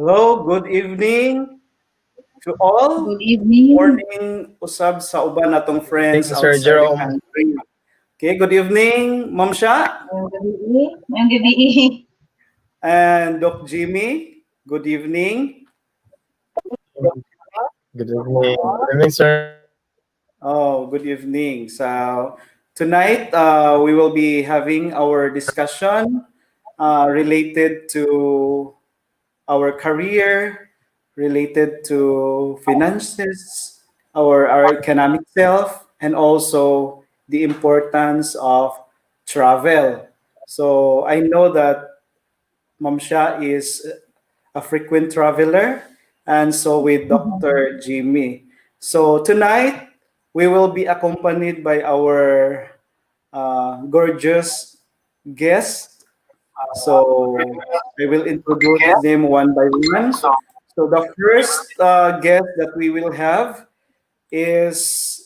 Hello, good evening to all. Good evening. Morning usab sa uban natong Thank friends you, Sir outside the Jerome. country. Okay, good evening, Ma'am Sha Ngayong gabi. and Doc Jimmy. Good evening. Good evening. Good evening, sir. Oh, good evening. So tonight we will be having our discussion related to our career, related to finances, our economic self, and also the importance of travel. So I know that Mamsha is a frequent traveler, and so with Dr. Jimmy. So tonight we will be accompanied by our gorgeous guest. So I will introduce them one by one. So the first guest that we will have is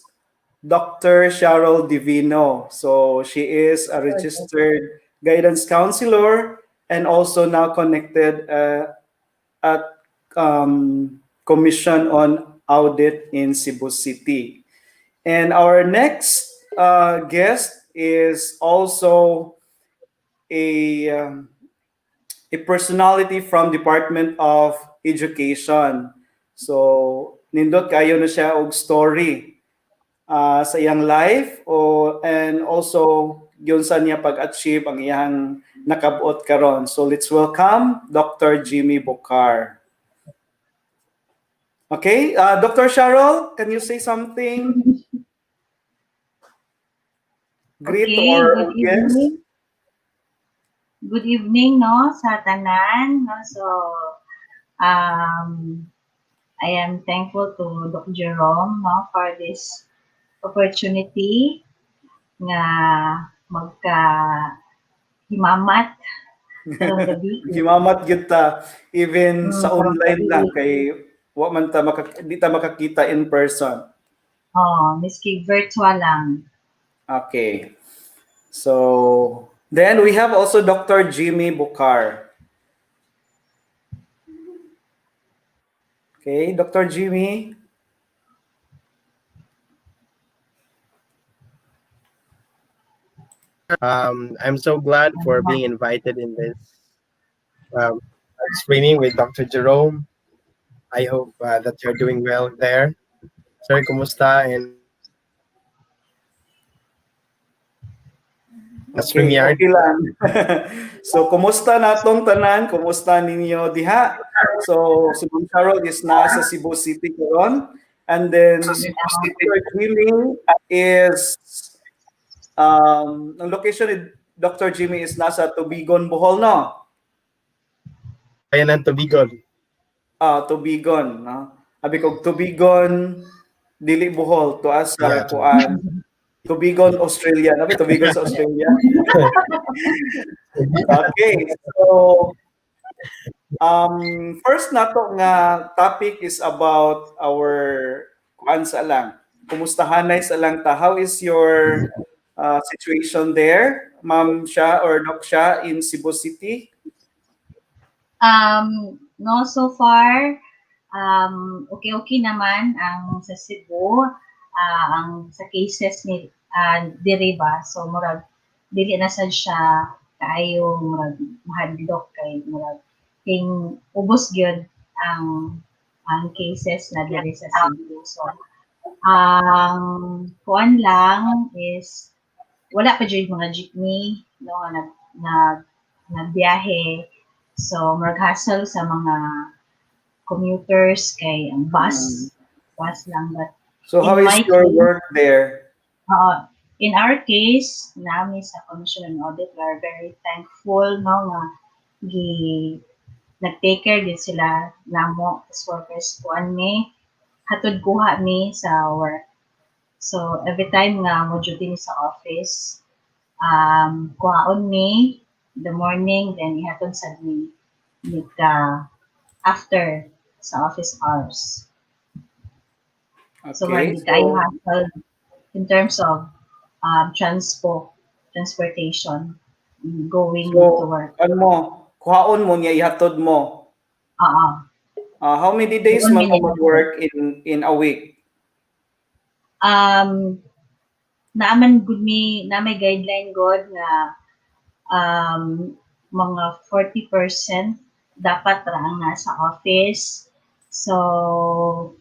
Dr. Cheryl Divino. So she is a registered guidance counselor and also now connected at Commission on Audit in Cebu City. And our next guest is also a a personality from Department of Education. So nindot kayo na siya og story sa iyang life and also yun sa niya pag-achieve ang iyang nakabuot karon. So let's welcome Dr. Jimmy Bocar. Okay, Dr. Cheryl, can you say something? Greet Okay, our good audience. evening. Good evening, no, sa tanan. No? So, um, I am thankful to Dr. Jerome, no, for this opportunity nga magka himamat karong gabi. Gimamat gyud ta even sa Karong online gabi. lang kay wa man ta di ta makakita in person. Oh, miski virtual lang. Okay. So then we have also Dr. Jimmy Bukar. Okay, Dr. Jimmy. I'm so glad for being invited in this um, screening with Dr. Jerome. I hope that you're doing well there. Sir, kumusta? And Okay, StreamYard. okay lang. So kumusta natong tanan? Kumusta ninyo diha? So si Ma'am Carol is na sa Cebu City karon and then Dr. Jimmy is ang location ni Dr. Jimmy is nasa Tubigon, Bohol, no? Bayan ng Tubigon. Tubigon, no? Abi kog Tubigon, dili Bohol, tuas sa Yeah. kuan. Tubigon, Australia. Nabi Tubigon sa Australia. Okay, so first nato nga topic is about our kuan sa lang. Kumustahanay sa lang ta. How is your situation there, Ma'am Sha or Doc Sha in Cebu City? No, so far, okay naman ang sa Cebu, ang sa cases ni diri ba. So murag dili na sad siya kaayo murag mahadlok kay murag king ubos gyud ang cases na diri sa Cebu. So ang kuan lang is wala pa jud mga jeepney no nga nagbiyahe. So murag hassle sa mga commuters kay ang bus lang but So how in is my your case, work there? in our case nami sa Commission on Audit we are very thankful no nga gi nag-take care din sila namo as workers kuan mi hatod kuha mi sa work. So every time nga mo duty ni sa office kuhaon mi the morning then ihatod sa mi after sa office hours. So Okay, hindi kayo so hassle in terms of transportation going to so work. ano mo, kuhaon mo niya ihatod mo. Oo. How many days Doon man mo minimum. mag-work in a week? Naaman good na may guideline god nga mga 40% dapat ra ang nasa office. So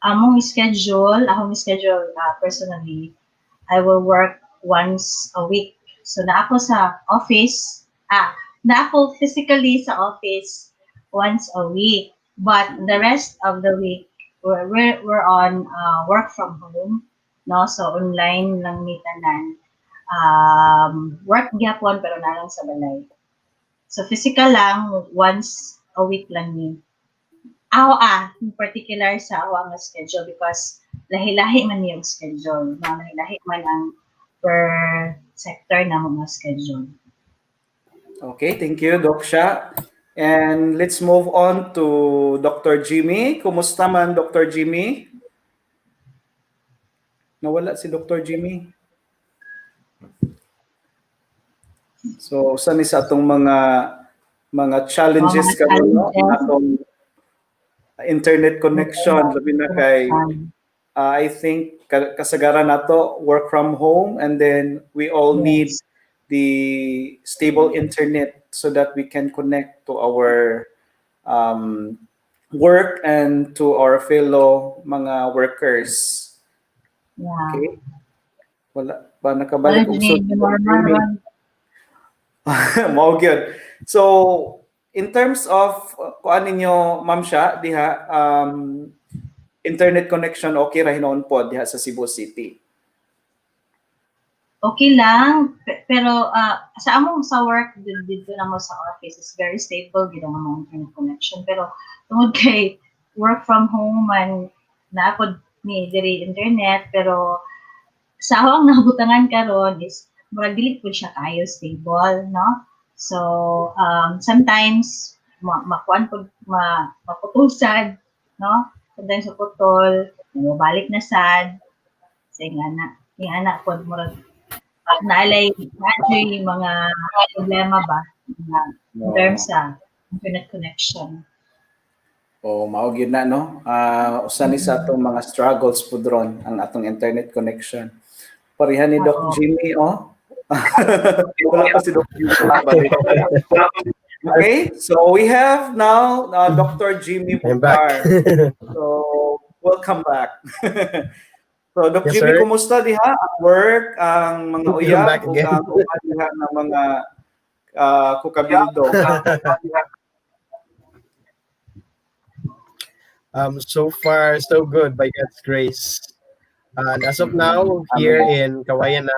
akong schedule personally, I will work once a week. So na ako sa office, na ako physically sa office once a week. But the rest of the week, we're on work from home, no? So online lang ni tanan. Work gyapon pero na lang sa balay. So physical lang once a week lang ni. Ako in particular sa ako ang schedule because lahi-lahi man yung schedule. Lahi-lahi man ang per sector na mga schedule. Okay, thank you, Doc Sha. And let's move on to Dr. Jimmy. Kumusta man, Dr. Jimmy? Nawala si Dr. Jimmy. So, saan sa atong mga challenges Mga karon no? challenges. Atong internet connection labi na kay I think kasagaran nato work from home, and then we all need Yes. the stable internet so that we can connect to our work and to our fellow mga workers. Yeah. Okay? Wala ba nakabalik Wala og din yung normal. Mao gyud. So in terms of kuan ninyo Ma'am Sha diha internet connection okay ra hinuon pod diha sa Cebu City. Okay lang, pero sa among sa work dito na mo sa office is very stable gid ang among internet connection, pero tungod kay work from home man na pod ni diri internet, pero sa ako ang nabutangan karon is murag dili pud siya kayo stable, no? So sometimes makuan pud maputol sad, no? Sometimes maputol, balik na sad sa yung anak pod murag naalay yung mga problema ba in terms sa internet connection. Mao gyud na no. Usa ni sa atong mga struggles pud ron ang atong internet connection. Pareha ni Doc Jimmy wala pa si Doc Jimmy balik. Okay, so we have now Dr. Jimmy I'm back. Bucar. So welcome back. So Doc Yes, Jimmy, sir. kumusta diha ang work, ang mga Welcome uyab back ug again. ang uban diha ng mga kukabildo? So far, so good by God's grace. And as of now, here in Kawayan,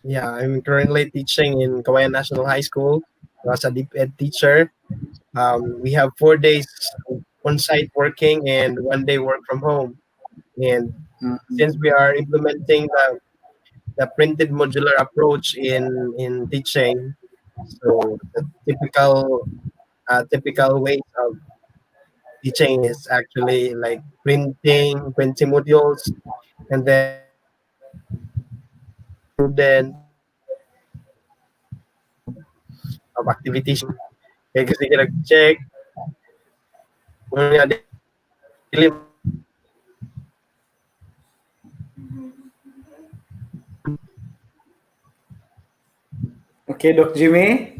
I'm currently teaching in Kawayan National High School as a deep ed teacher. We have 4 days on-site working and 1 day work from home. And since we are implementing the printed modular approach in teaching, so the typical ways of teaching is actually like printing modules, and then of activities. Kaya kasi nag-check Okay, Doc Jimmy?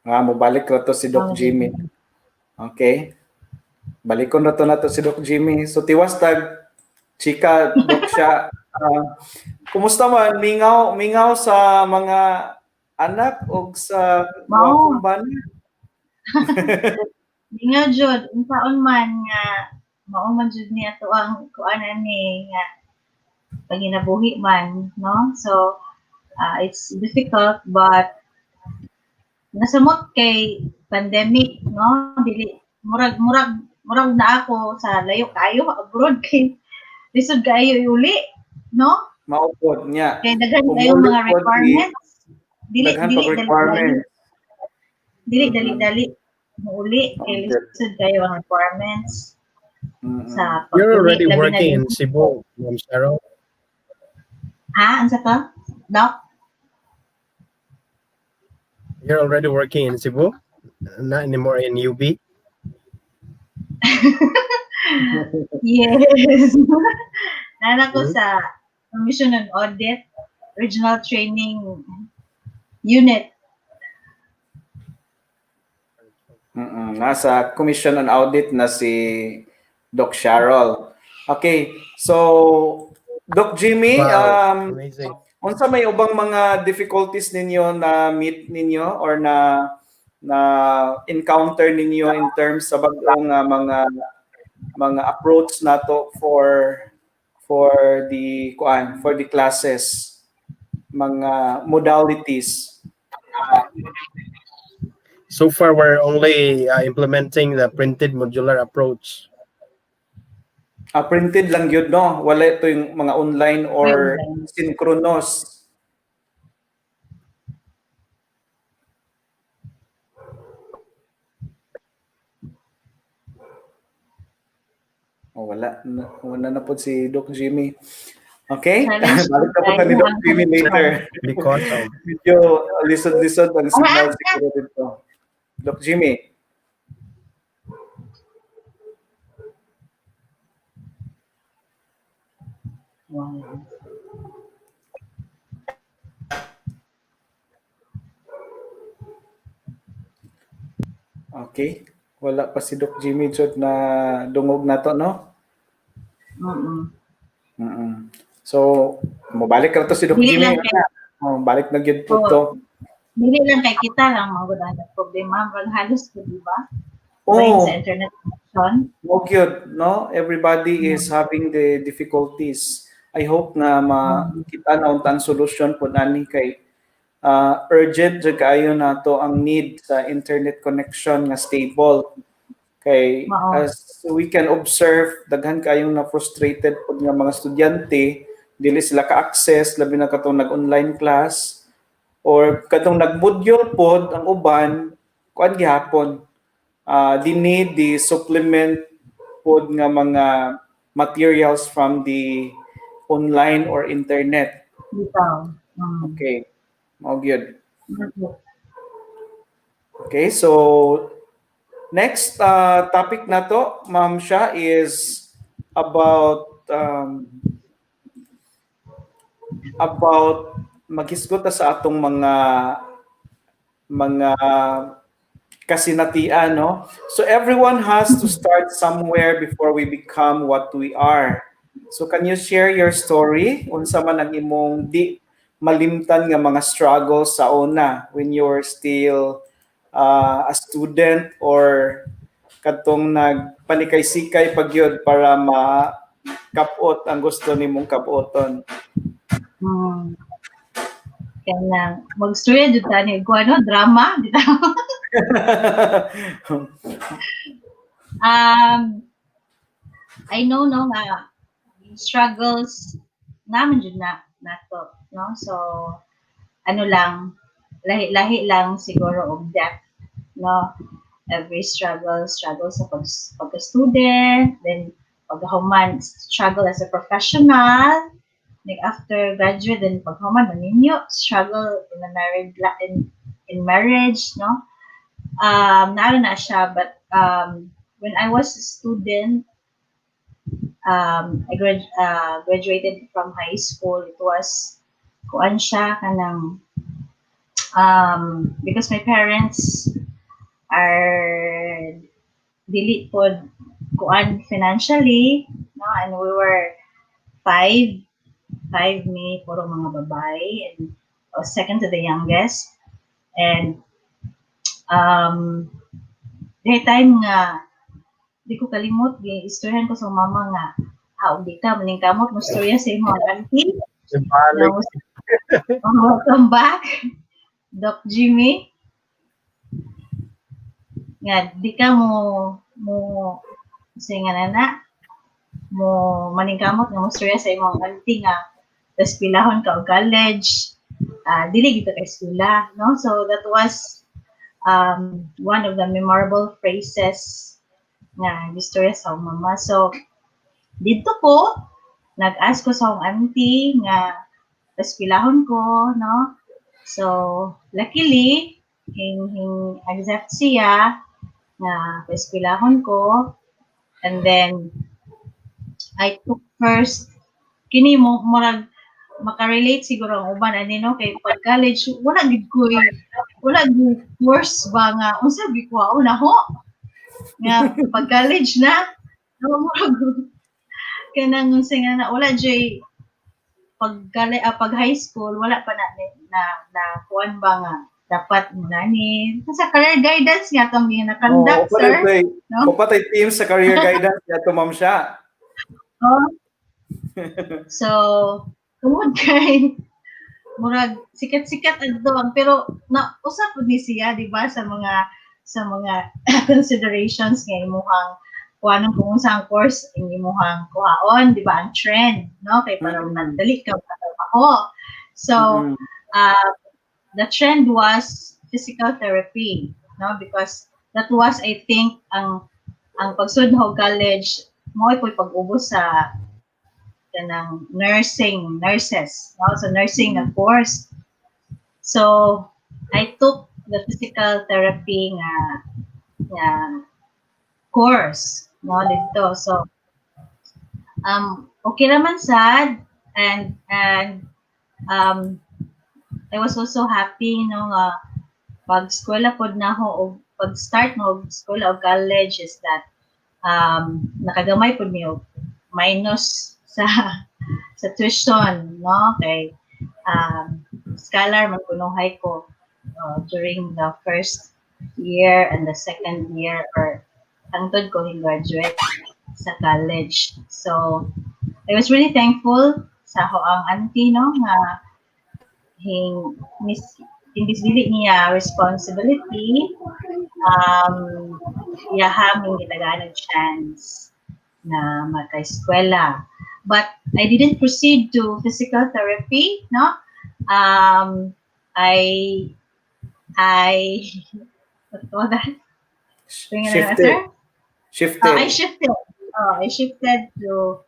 Mabalik na to si Doc Jimmy. Okay. Balikon na to si Doc Jimmy. So tiwas tag chika Doc siya. Kumusta man mingaw sa mga anak o sa Wow. kumban? Mingaw jud unsaon man nga mao man jud ni ato ang kuanan ni nga panginabuhi man, no? So it's difficult, but nasamot kay pandemic, no? Dili murag na ako sa layo kayo abroad kay lisod kayo uli, no? Maupod niya. Kay daghan kayo mga requirements. Daghan pag requirements. Dili dali uli kay lisod kayo ang requirements. Sa You're already labi na working din. in Cebu, Ma'am Cheryl. Ansa ka? Doc? You're already working in Cebu, not anymore in UB. Yes. Nana ko Mhm. sa Commission on Audit, Regional Training Unit. Nasa Commission on Audit na si Doc Sharol. Okay, so Doc Jimmy, Wow, amazing. unsa may ubang mga difficulties ninyo na meet ninyo or na encounter ninyo in terms sa bag-ong mga approach nato for the classes, mga modalities. So far, we're only implementing the printed modular approach. Printed lang yun, no? Wala ito yung mga online or synchronous. Wala na po si Doc Jimmy. Okay? Challenge Balik na po tayo ni Doc ang Jimmy later. Because of Medyo lisod-lisod ang signal siguro dito. Doc Jimmy. Wow. Okay. Wala pa si Doc Jimmy Jod na dungog na to, no? So, mabalik ka na to si Doc Dili Jimmy. lang kay- Balik na gyud po Oo. to. Dili lang kay kita lang mga na problema. Wag halos ko, di ba? Oh, Sa internet connection. gyud, no? Everybody is having the difficulties. I hope na makita na untang solusyon po nani kay urgent jud kaayo nato ang need sa internet connection nga stable. Kay Oo. as we can observe, daghan kayong na frustrated pod nga mga estudyante, dili sila ka-access labi na katong nag-online class or katong nag-module pod ang uban kuan gihapon. They need the supplement pod nga mga materials from the online or internet. Bitaw. Okay. Mao gyud. Okay. Okay, so next topic na to, Ma'am Sha, is about maghisgot ta sa atong mga kasinatian, no? So everyone has to start somewhere before we become what we are. So can you share your story? Unsa man ang imong di malimtan nga mga struggles sa una when you were still a student or katong nagpanikay-sikay pagyod para makapot ang gusto nimong kapoton. Kaya na, mag-story dito ni ano, drama. Dito. I know no nga struggles naman jud na nato, no? So ano lang, lahi-lahi lang siguro og depth, no? Every struggle sa pagka-student, then pagkahuman struggle as a professional, like after graduate, then pagkahuman maninyo struggle in a in marriage, no? Naaro na siya, but when I was a student, I graduated from high school. It was kuan siya kanang because my parents are dili pod kuan financially, no, and we were five me, puro mga babae, and I was second to the youngest, and day time nga di ko kalimot gi-istoryahan ko sa mama nga di ka maning kamot mo storya sa imong auntie. Balik. Welcome back, Doc Jimmy. Nga di ka mo singa na mo maning kamot nga mo storya sa imong auntie nga tas pilahon ka og college. Dili kita ka eskwela, no? So that was one of the memorable phrases nga gistorya sa akong mama. So dito po nag-ask ko sa akong auntie nga paspilahon ko, no? So, luckily, accept siya na paspilahon ko. And then, I took first, kini mo, murag, makarelate siguro ang uban, ani no, kay pag college, wala gid course ba nga, unsa bi ko, una ho, nga pag college na, no, murag, kanang unsa nga na, wala jay, pag high school, wala pa na kuan ba nga, dapat nani, sa career guidance nga itong na-conduct, sir. No? Patay team sa career guidance niya to ma'am siya. Oh. So, tungod kay murag sikat-sikat adto pero usap pud ni siya di ba sa mga considerations nga imuhang kuanong kung unsang course ang imuhang kuhaon di ba ang trend no kay para madali ka makatrabaho. So, the trend was physical therapy, no? Because that was, I think, ang pagsud ho college, mo ay pag-ubos sa kanang nurses, no? So nursing na course. So I took the physical therapy nga course, no? Dito. So okay naman sad and I was also happy no pag eskwela pod na ho o pag start mo eskwela o college is that nakagamay pod mi og minus sa tuition no kay scholar man kunuhay ko during the first year and the second year or hangtod ko graduate sa college. So I was really thankful sa ho ang auntie no nga imbis dili niya responsibility yahaming gitagaan chance na maka-eskwela. But I didn't proceed to physical therapy, no? I what was that? Shifted. I shifted to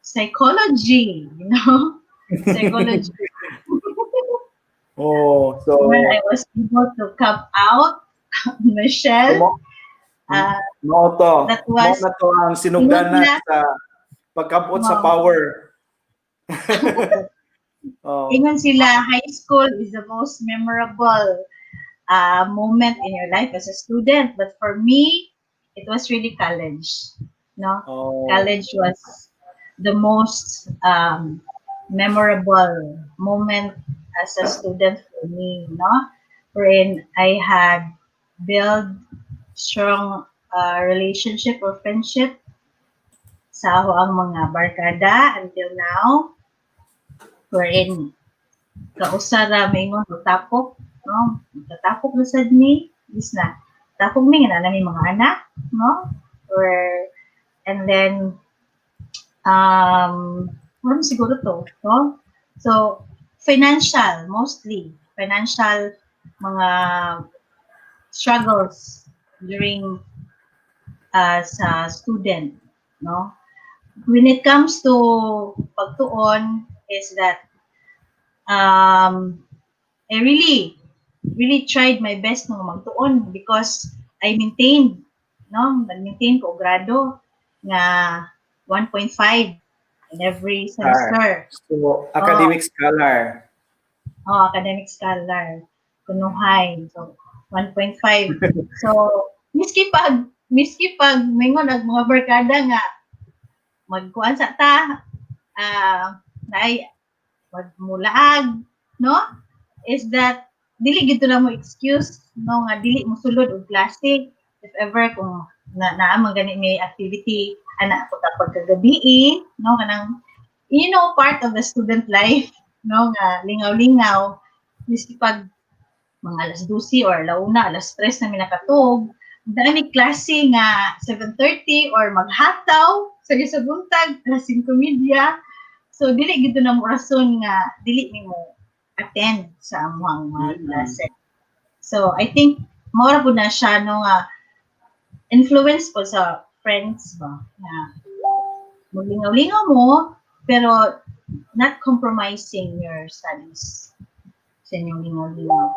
psychology, you know? Psychology. Oh, so when I was able to come out, Michelle, that was ang sinugdanan sa pagkabot sa power. Ingon sila, high school is the most memorable moment in your life as a student. But for me, it was really college. No, college was the most memorable moment as a student for me. No, wherein I had built strong relationship or friendship sa ako ang mga barkada until now. Wherein kausara may ngon tapok, no? Tatapok na sad ni, is na. Tapok ni nga na mga anak, no? And then siguro to, no? So financial mga struggles during sa student, no? When it comes to pagtuon is that I really tried my best no magtuon because I maintained ko grado nga 1.5 in every semester. So academic scholar. Academic scholar. Kunuhay. So 1.5. So miski pag mingon ang mga barkada nga magkuan sa ta naay magmulaag no is that dili gid na mo excuse no nga dili mo sulod og klase if ever kung naa man gani may activity ana pagkagabi no kanang part of the student life no nga lingaw-lingaw miski pag mga alas 12 or launa alas 3 na mi nakatug dami klase nga 7:30 or maghataw sa buntag alas 5:30. So dili gid na mo rason nga dili nimo attend sa among mga klase. So I think mao pud na siya no nga influence po sa friends ba na maglingaw-lingaw mo pero not compromising your studies sa inyong lingaw-lingaw.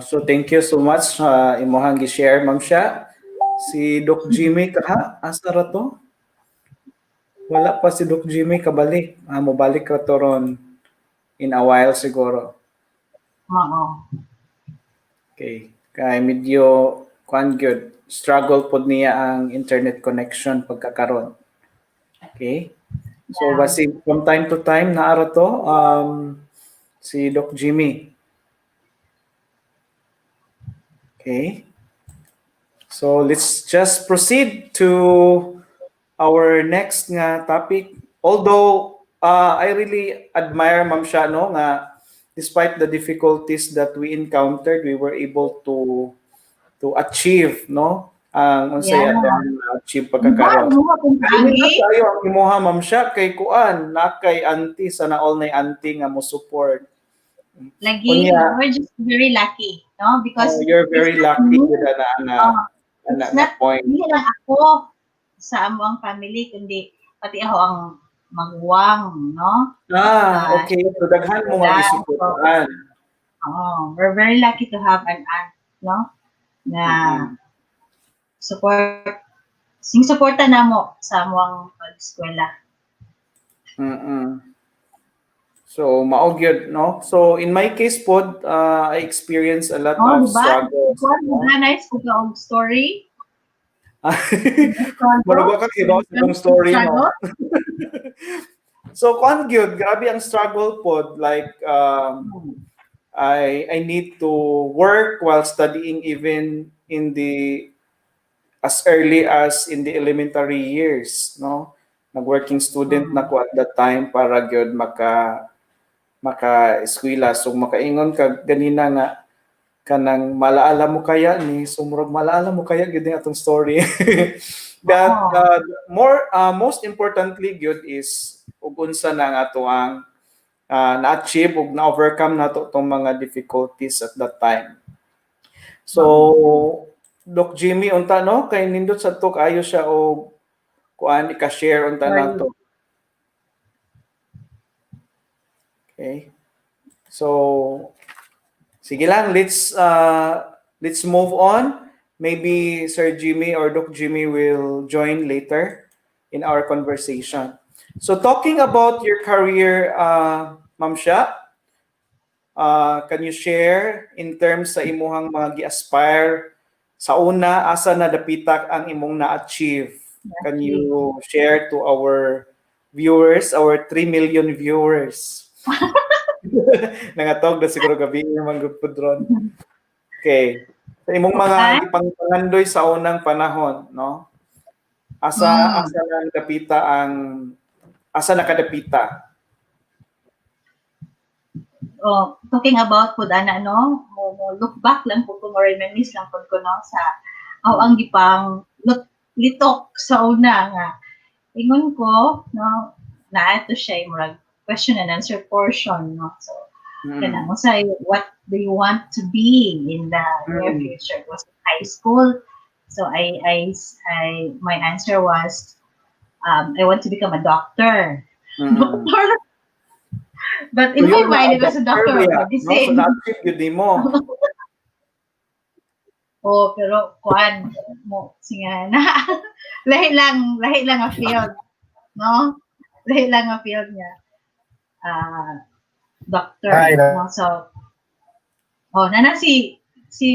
So thank you so much imuhang gi-share ma'am siya. Si Doc Jimmy kaha asa ra to? Wala pa si Doc Jimmy kabalik. Mobalik ka to ron in a while siguro. Oo. Okay. Kay medyo kuan gyud struggle pod niya ang internet connection pagkakaron. Okay? So Yeah. basi from time to time naara to si Doc Jimmy. Okay. So let's just proceed to our next nga topic. Although I really admire Ma'am Sha, no, nga despite the difficulties that we encountered, we were able to achieve, no, ang unsay Yeah. atong achieve Diba? pagkakaroon. Ano nga kung Kami kaagi? tayo ang imuha Ma'am Sha kay kuan na kay auntie sana all na auntie nga mo support. Lagi, Kunya, we're just very lucky, no? Because you're it's very not lucky me. with ana It's na not point. hindi lang ako sa among family, kundi pati ako ang magwang, no? Okay. So daghan mo Yeah. magisuportahan. We're very lucky to have an aunt, no? Na suporta na mo sa among pag-eskwela. So mao gyud, no? So in my case pod, I experienced a lot of Diba? struggles. Nice ko ka story. Murag ka kibaw sa tong story, no? So kuan gyud, grabe ang struggle pod, like I need to work while studying even in the as early as in the elementary years, no? Nag-working student na ko at that time para gyud maka-eskwela. So makaingon ka ganina nga kanang malaala mo kaya ni sumurog malaala mo kaya gyud atong story. That most importantly gyud is ug unsa na nga ato ang na-achieve ug na-overcome nato tong mga difficulties at that time. So Doc Jimmy unta no kay nindot sa to kaayo siya og kuan ika-share unta nato. Okay. So sige lang, let's move on. Maybe Sir Jimmy or Doc Jimmy will join later in our conversation. So talking about your career, Ma'am Sha, can you share in terms sa imuhang mga gi-aspire sa una asa na dapitak ang imong na-achieve? Can you share to our viewers, our 3 million viewers? Nangatog na siguro gabi naman gud ron. Okay. Sa imong mga gipangpangandoy sa unang panahon, no? Asa na nakadapita asa nakadapita? Talking about pud ana no, mo look back lang pud ko, mo reminisce lang pud ko no sa ang gipang litok sa una nga ingon ko no na ato siya murag question and answer portion, no? So kana mo say what do you want to be in the near future? It was high school, so I my answer was I want to become a doctor. Doctor. But in my mind, it was a doctor. No, so na-achieve yun mo. Pero kuan mo singa na lahi lang ang field, no? Lahi lang ang field niya. Doctor. No? So nana si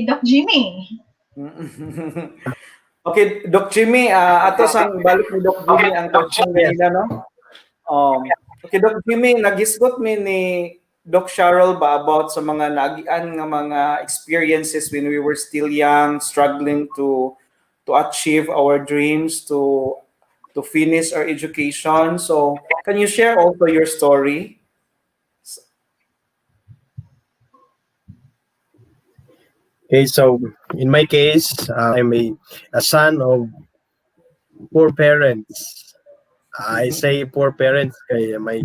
Doc Jimmy. Okay, Doc Jimmy, ato sang balik ni Doc Jimmy ang question kanina, no? Okay, Doc Jimmy, nagisgot mi ni Doc Cheryl ba about sa mga nagian nga mga experiences when we were still young, struggling to achieve our dreams, to finish our education. So, can you share also your story? Okay, so in my case, I'm a son of poor parents. I say poor parents kay my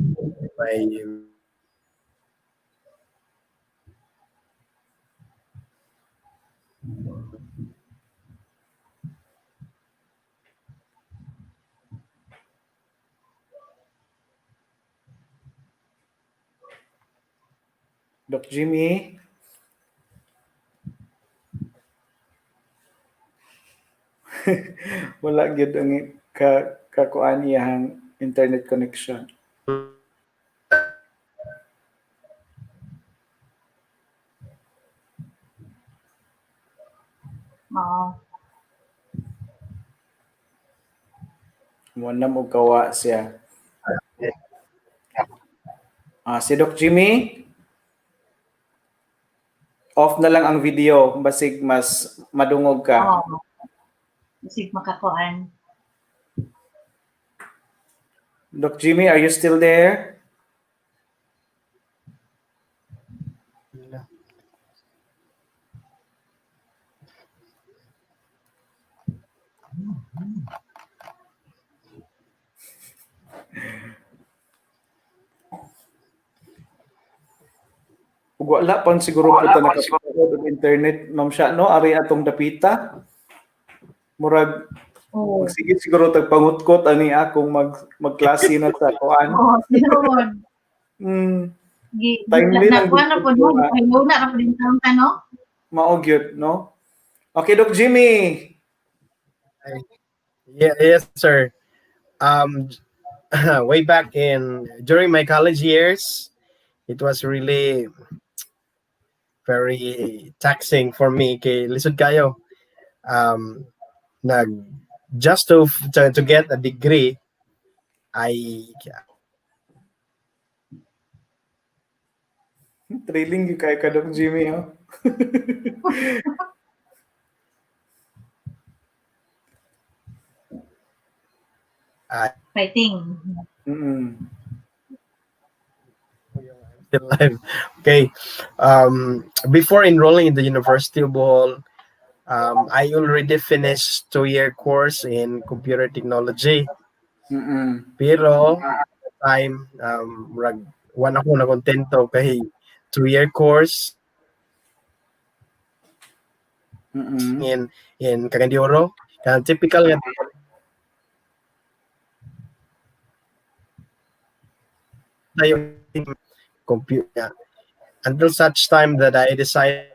Doc Jimmy. Wala gyud ang kakuan iyang internet connection. Oo. Mo na mo kawa siya. Si Doc Jimmy, off na lang ang video basig mas madungog ka. Oo. Bisig makakuan. Doc Jimmy, are you still there? Ug wala pa siguro po ta nakapagod og internet, ma'am siya, no? Ari atong dapita. Murag Oo. sige siguro tagpangutkot ani akong magklase na sa kuan. Oo, tinuod. Mm, Gi timely lang nakuha na po gud doon. ko, Kaya na ra po din taon no? mao gyud, no? Okay, Doc Jimmy. Yes, sir. Way back during my college years, it was really very taxing for me. Kay lisod kayo. Nag just to get a degree, I Thrilling yung kay ka, Doc Jimmy, oh. Fighting. Mm-mm. still alive. Okay. Before enrolling in the University of Bohol, I already finished 2-year course in computer technology. Mm-mm. Pero time one ako na kontento kay 2-year course Mm-mm. in Cagayan de Oro. Kan typical nga tayo computer until such time that I decided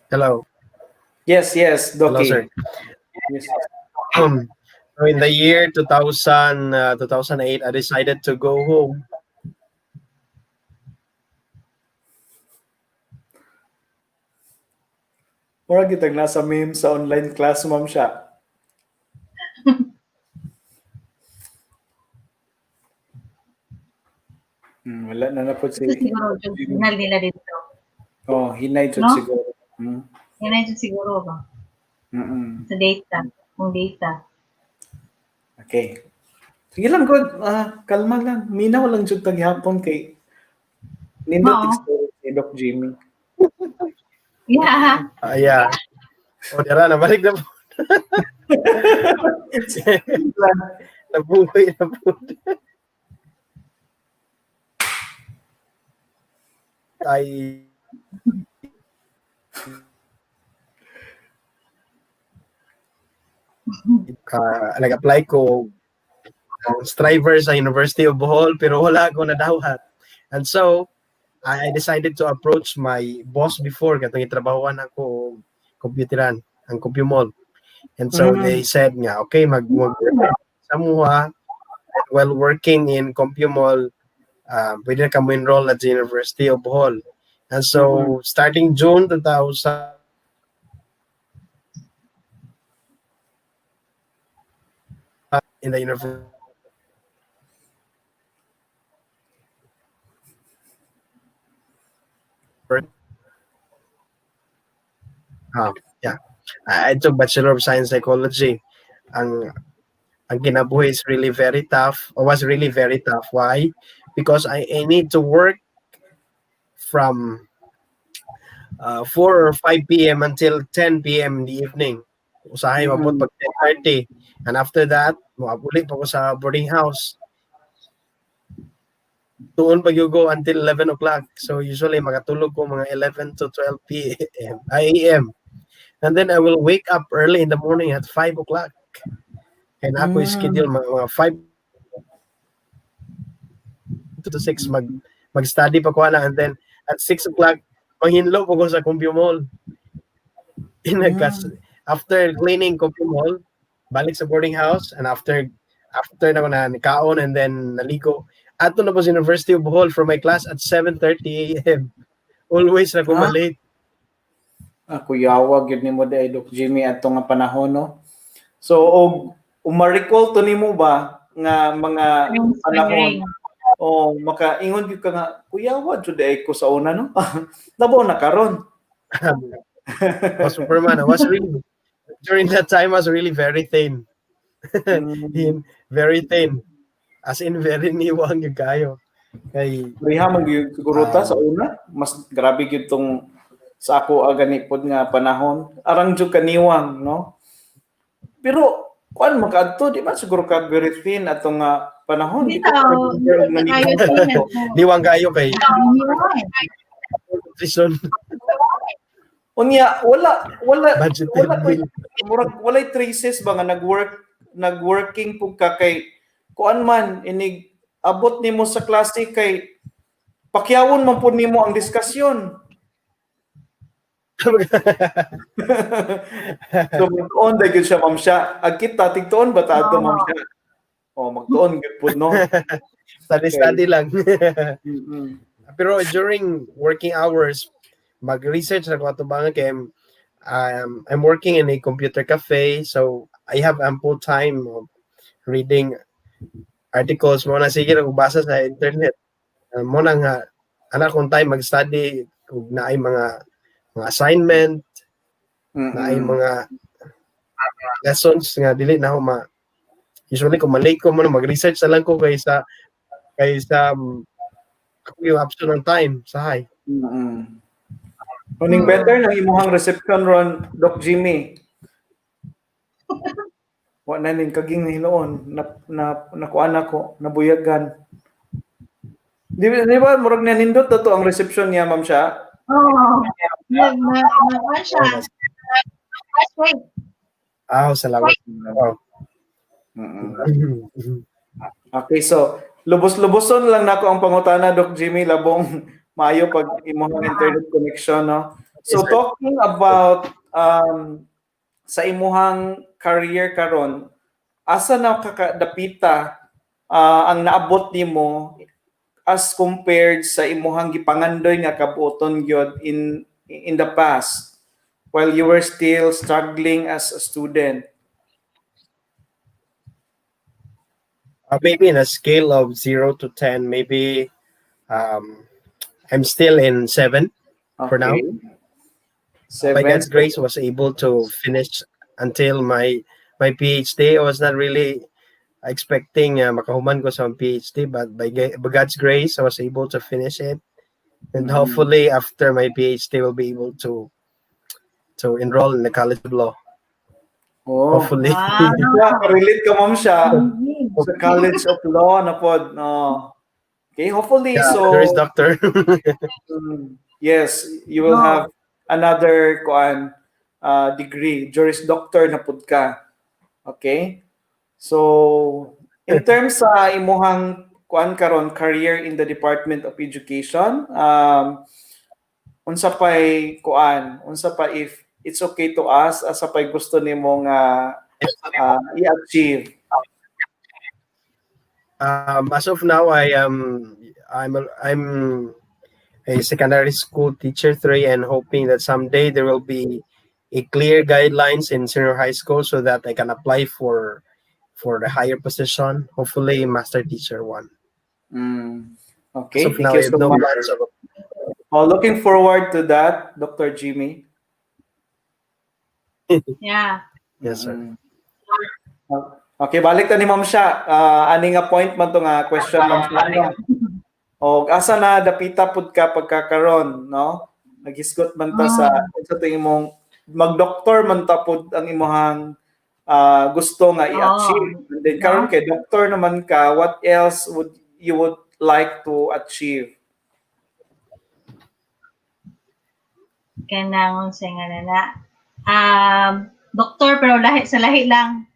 hello Yes, Doki. sir. Yes. So in the year 2008, I decided to go home. Mura kitag nasa meme sa online class, ma'am siya. Wala na po si... Ito siguro yung signal nila dito. Oh, hinay jud No? siguro. Yan ay siguro ba? Mm-mm. Sa data. Kung data. Okay. Sige lang, good. Kalma lang. Minaw lang jud taghapon kay nindot Oo. story si Doc Jimmy. Yeah. Yeah. O, dira, nabalik na po. Nabuhay na po. I nag-apply ko striver sa University of Bohol pero wala ako nadawat. And so, I decided to approach my boss before katong itrabahoan ako computeran ang Compumol. And so they said nga, okay, mag-work sa muha while working in Compumol, pwede na ka mo enroll at the University of Bohol. And so, starting June 2000, in the university, yeah, I took Bachelor of Science Psychology. Ang kinabuhi is really very tough, or was really very tough. Why? Because I need to work from 4 or 5 p.m. until 10 p.m. in the evening. Usahay mabot pag 10:30. And after that, mabuli pa ko sa boarding house. tuon pag you go until 11 o'clock. So usually makatulog ko mga 11 to 12 p.m. a.m. And then I will wake up early in the morning at 5 o'clock. And ako schedule mga 5 to 6 mag-study pa ko na, and then at 6 o'clock manghinlo po ko sa Cumbio Mall. After cleaning Cumbio Mall, balik sa boarding house, and after na ko na nikaon and then naligo. Ato na po sa University of Bohol for my class at 7:30 a.m. Always na ko malate. Ako yawa gyud nimo day Doc Jimmy ato nga panahon no. So umaricall to nimo ba nga mga panahon o makaingon gyud ka nga kuyawa jud ay ko sa una no. Labaw na karon. Superman, I was really during that time I was really very thin. Very thin. As in very niwang yung kayo. Kay Riha man gyud siguro ta sa una, mas grabe gyud tong sa ako gani pod nga panahon. Arang jud kaniwang no. Pero kuan makaadto di ba siguro ka very thin atong panahon di ko niwang kayo kay nutrition. Unya wala Budgeted bill. murag walay traces ba nga nagworking pug ka kay kuan man inig abot nimo sa klase kay pakyawon man pud nimo ang diskusyon. So magtuon dahil gyud siya ma'am siya. Agkita tigtuon ba ta ato ma'am siya? Oh magtuon gyud pud no. Study lang. Pero during working hours, mag-research na ko ato bang kay I'm working in a computer cafe, so I have ample time of reading articles mo na sige na basa sa internet. Mo na nga anak kong time mag-study ug naay mga assignment, naay mga lessons nga dili na ako usually kung malate ko mo na mag-research na lang ko kaysa yung option ng time sa high. Kuning better nang imuhang reception ron Doc Jimmy. Wa na ning kaging hinuon nakuan ako nabuyagan. Di ba murag na nindot to ang reception niya ma'am siya? Oh. Nag siya. Wait. Salamat. Oh. Okay, so lubos-luboson lang nako ang pangutana Doc Jimmy labong maayo pag imong internet connection no. So talking about sa imuhang career karon, asa na kakadapita ang naabot nimo as compared sa imuhang gipangandoy nga kabuoton gyud in the past while you were still struggling as a student? Maybe in a scale of 0 to 10, maybe I'm still in 7 for now. 7. By God's grace, I was able to finish until my PhD. I was not really expecting makahuman ko sa PhD, but by God's grace, I was able to finish it. And hopefully, after my PhD, we'll be able to enroll in the College of Law. Oh, hopefully. Relate ka ma'am siya sa College of Law na pod. No. Okay, hopefully. Yeah, so there is doctor. Yes, you will have another degree, Juris Doctor na pud ka. Okay? So, in terms sa imuhang karon career in the Department of Education, unsa pay if it's okay to ask, asa pay gusto nimo nga i-achieve? As of now, I'm a secondary school teacher 3 and hoping that someday there will be a clear guidelines in senior high school so that I can apply for the higher position, hopefully master teacher 1. Okay, so now I have no plans of looking forward to that, Dr. Jimmy. Yeah. Yes, sir. Okay, balik ta ni Ma'am siya. Aning appointment to nga question Ma'am siya. O asa na dapita pud ka pagkakaron, no? Naghisgot man ta sa to imong mag-doctor man ta pud ang imong gusto nga i-achieve. And then karon kay doctor naman ka, what else would you would like to achieve? Kanang unsay nga na doktor pero sa lahi lang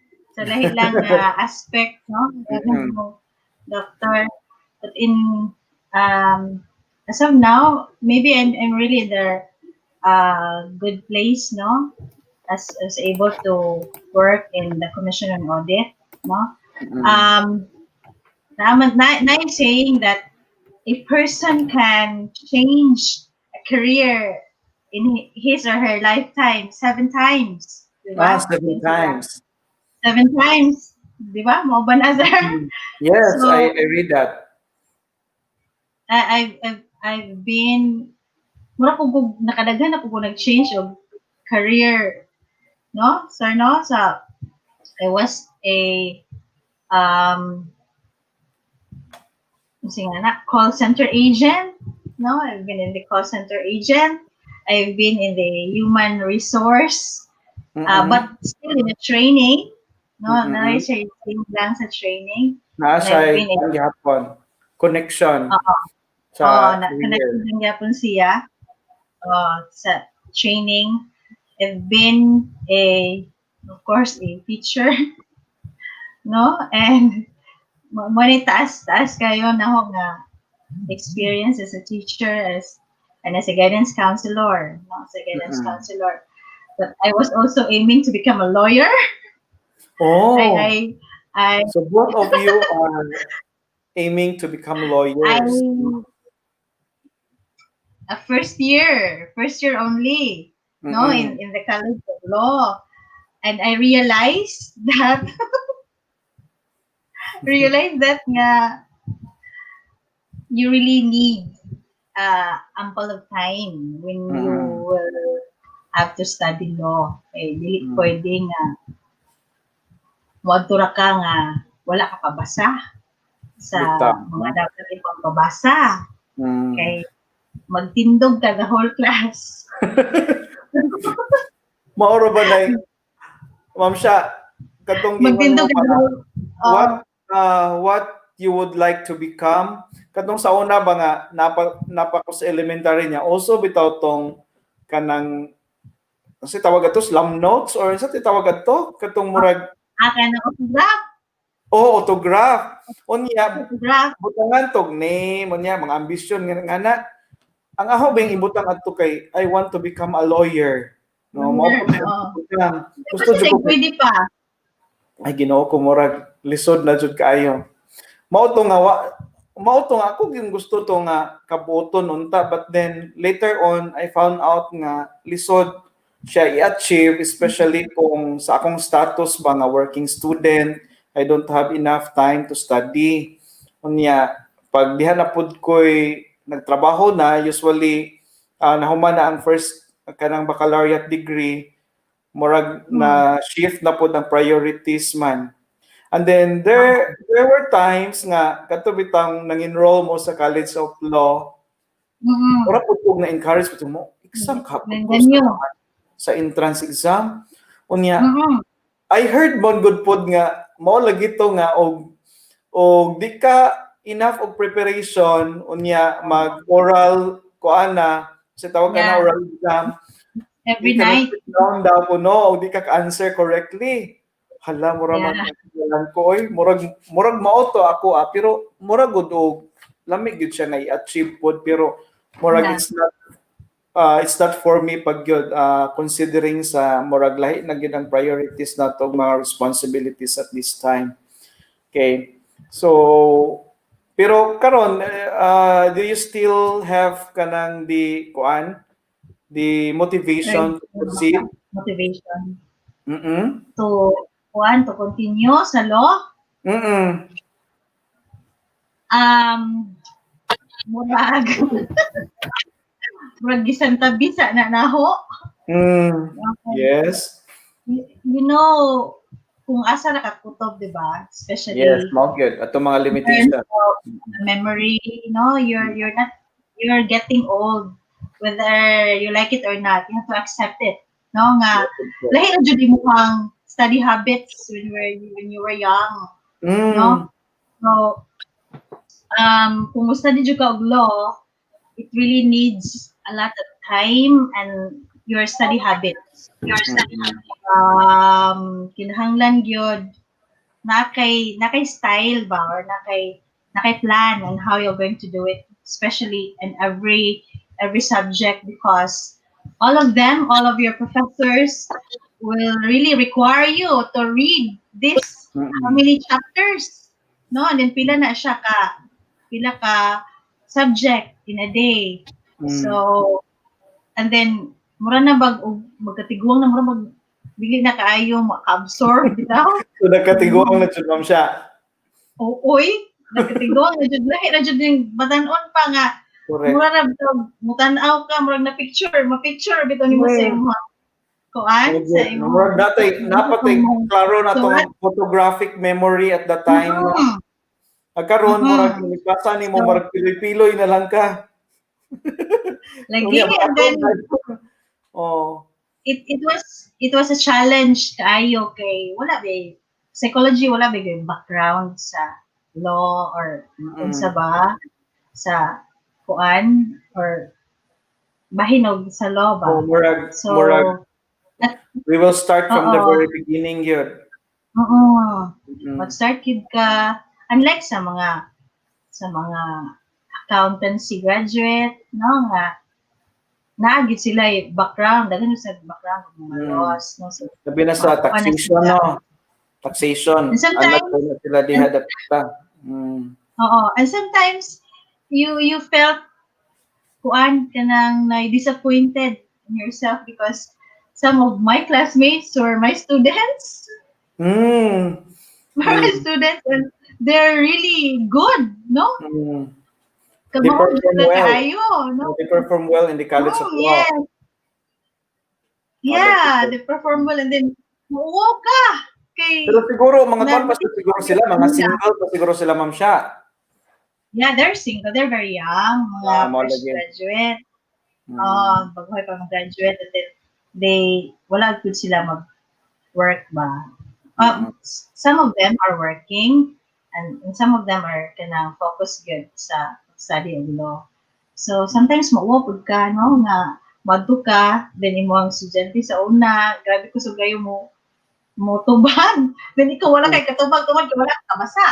aspect, no? Doctor, but in as of now, maybe I'm really in the good place, no? As able to work in the commission on audit, no? I'm saying that a person can change a career in his or her lifetime 7 times. Diba? 7 times. 7 times. Diba? Mo ba na, sir? Yes, So, I read that. I've been mura po nakadaghan na po nag-change of career, no? Sir, no? So, I was a call center agent, no? I've been in the call center agent. I've been in the human resource, but still in the training, no? Na-share lang sa training. Siya ang gihapon. Connection. Na-connected lang gihapon siya sa training. I've been of course, a teacher, no? And muna taas kayo na ho nga experience as a teacher and as a guidance counselor, no? As a guidance counselor. But I was also aiming to become a lawyer. Oh, I so both of you are aiming to become lawyers. First year only, no, in the College of Law, and I realized that nga you really need ample of time when you will have to study law. Dili pwede nga moadto ka nga wala ka pabasa sa mga dapat ipang pabasa. Kay magtindog ka the whole class. Maoro ba na Ma'am Sha, katong magtindog ka what you would like to become? Katong sa una ba nga napa ko sa elementary niya, also bitaw tong kanang kasi tawag ato slam notes or sa tawag ato katong murag kanang autograph. Autograph. Unya butangan tog name, unya mga ambisyon nga na. Ang aho bang ibutang adto kay I want to become a lawyer. No, mo gusto jud ko pwede pa. Ay Ginoo ko murag lisod na jud kaayo. Mao to nga ako gyud gusto to nga kabuoton unta, but then later on I found out nga lisod siya i-achieve, especially kung sa akong status ba nga working student, I don't have enough time to study. Unya pag diha na pud koy nagtrabaho na, usually nahuman na ang first kanang baccalaureate degree, murag na shift na pud ang priorities man. And then there were times nga katubitang nang-enroll mo sa College of Law. Ora pud na encourage pud mo exam ka sa entrance exam. Unya I heard mo good pod nga mao lagi to nga og di ka enough of preparation unya mag-oral kuana sa tawag na oral exam every night down daw po no di ka answer correctly. Hala mura man ko oy murag mao to ako pero murag gud og lamig gyud siya na i-achieve pod pero murag it's not for me pag yun, considering sa murag lahi na gyud ang priorities nato mga responsibilities at this time. Okay. So pero karon do you still have kanang the motivation to proceed? Motivation. To continue sa law? Murag gisan tabi sa naho. Yes. You know, kung asa nakakutob, di ba? Especially yes, mo good. Ato mga limitation. Memory, you're getting old. Whether you like it or not, you have to accept it. No nga, lahi na jud imong study habits when you were young. No? So kung gusto di jud ka og law, it really needs a lot of time and your study habits. Kinahanglan gyud nakay style ba or nakay plan on how you're going to do it, especially in every subject, because all of your professors will really require you to read this how many chapters, no? And then pila ka subject in a day. So, and then mura na magkatiguang na mura dili na kaayo maka-absorb bitaw. So nagkatiguang na jud ma'am siya. Oy, nagkatiguang na jud lahi na jud yung batanon pa nga. Correct. Mura na bitaw mutanaw ka murag na picture bitaw nimo sa imong kuan sa imong. Murag napatay klaro na tong photographic memory at the time. Agkaron murag nilipasa nimo murag piloy-piloy na lang ka. Lagi and then it was a challenge kaayo kay wala ba psychology, wala ba yung background sa law or unsa ba sa kuan or bahinog sa law ba. Murag we will start from the very beginning yun. Mag-start yun ka unlike sa mga accountancy graduate, no, nga naagid sila yung background, daghan sa background ng mga laws, no. So, sabi na sa taxation, no? Taxation. And sometimes, alam sila diha dapita. And sometimes you felt kuan kanang disappointed in yourself because some of my classmates or my students my students, and they're really good, no? They perform well. No? They perform well in the college of law. Yes. Yeah, they perform well and then mauwaw ka. Pero siguro, mga tol pa siguro sila, mga single pa siguro sila, ma'am siya. Yeah, they're single. They're very young. Mga fresh graduate. Bagoy pa mag-graduate and then wala good sila mag-work ba. Some of them are working and some of them are kanang focus good sa study of law. So sometimes mauwapod ka, no, nga madto ka, then imo ang estudyante sa una, grabe ko sugayo mo tubag. Then ikaw wala kay katubag, wala ka kabasa.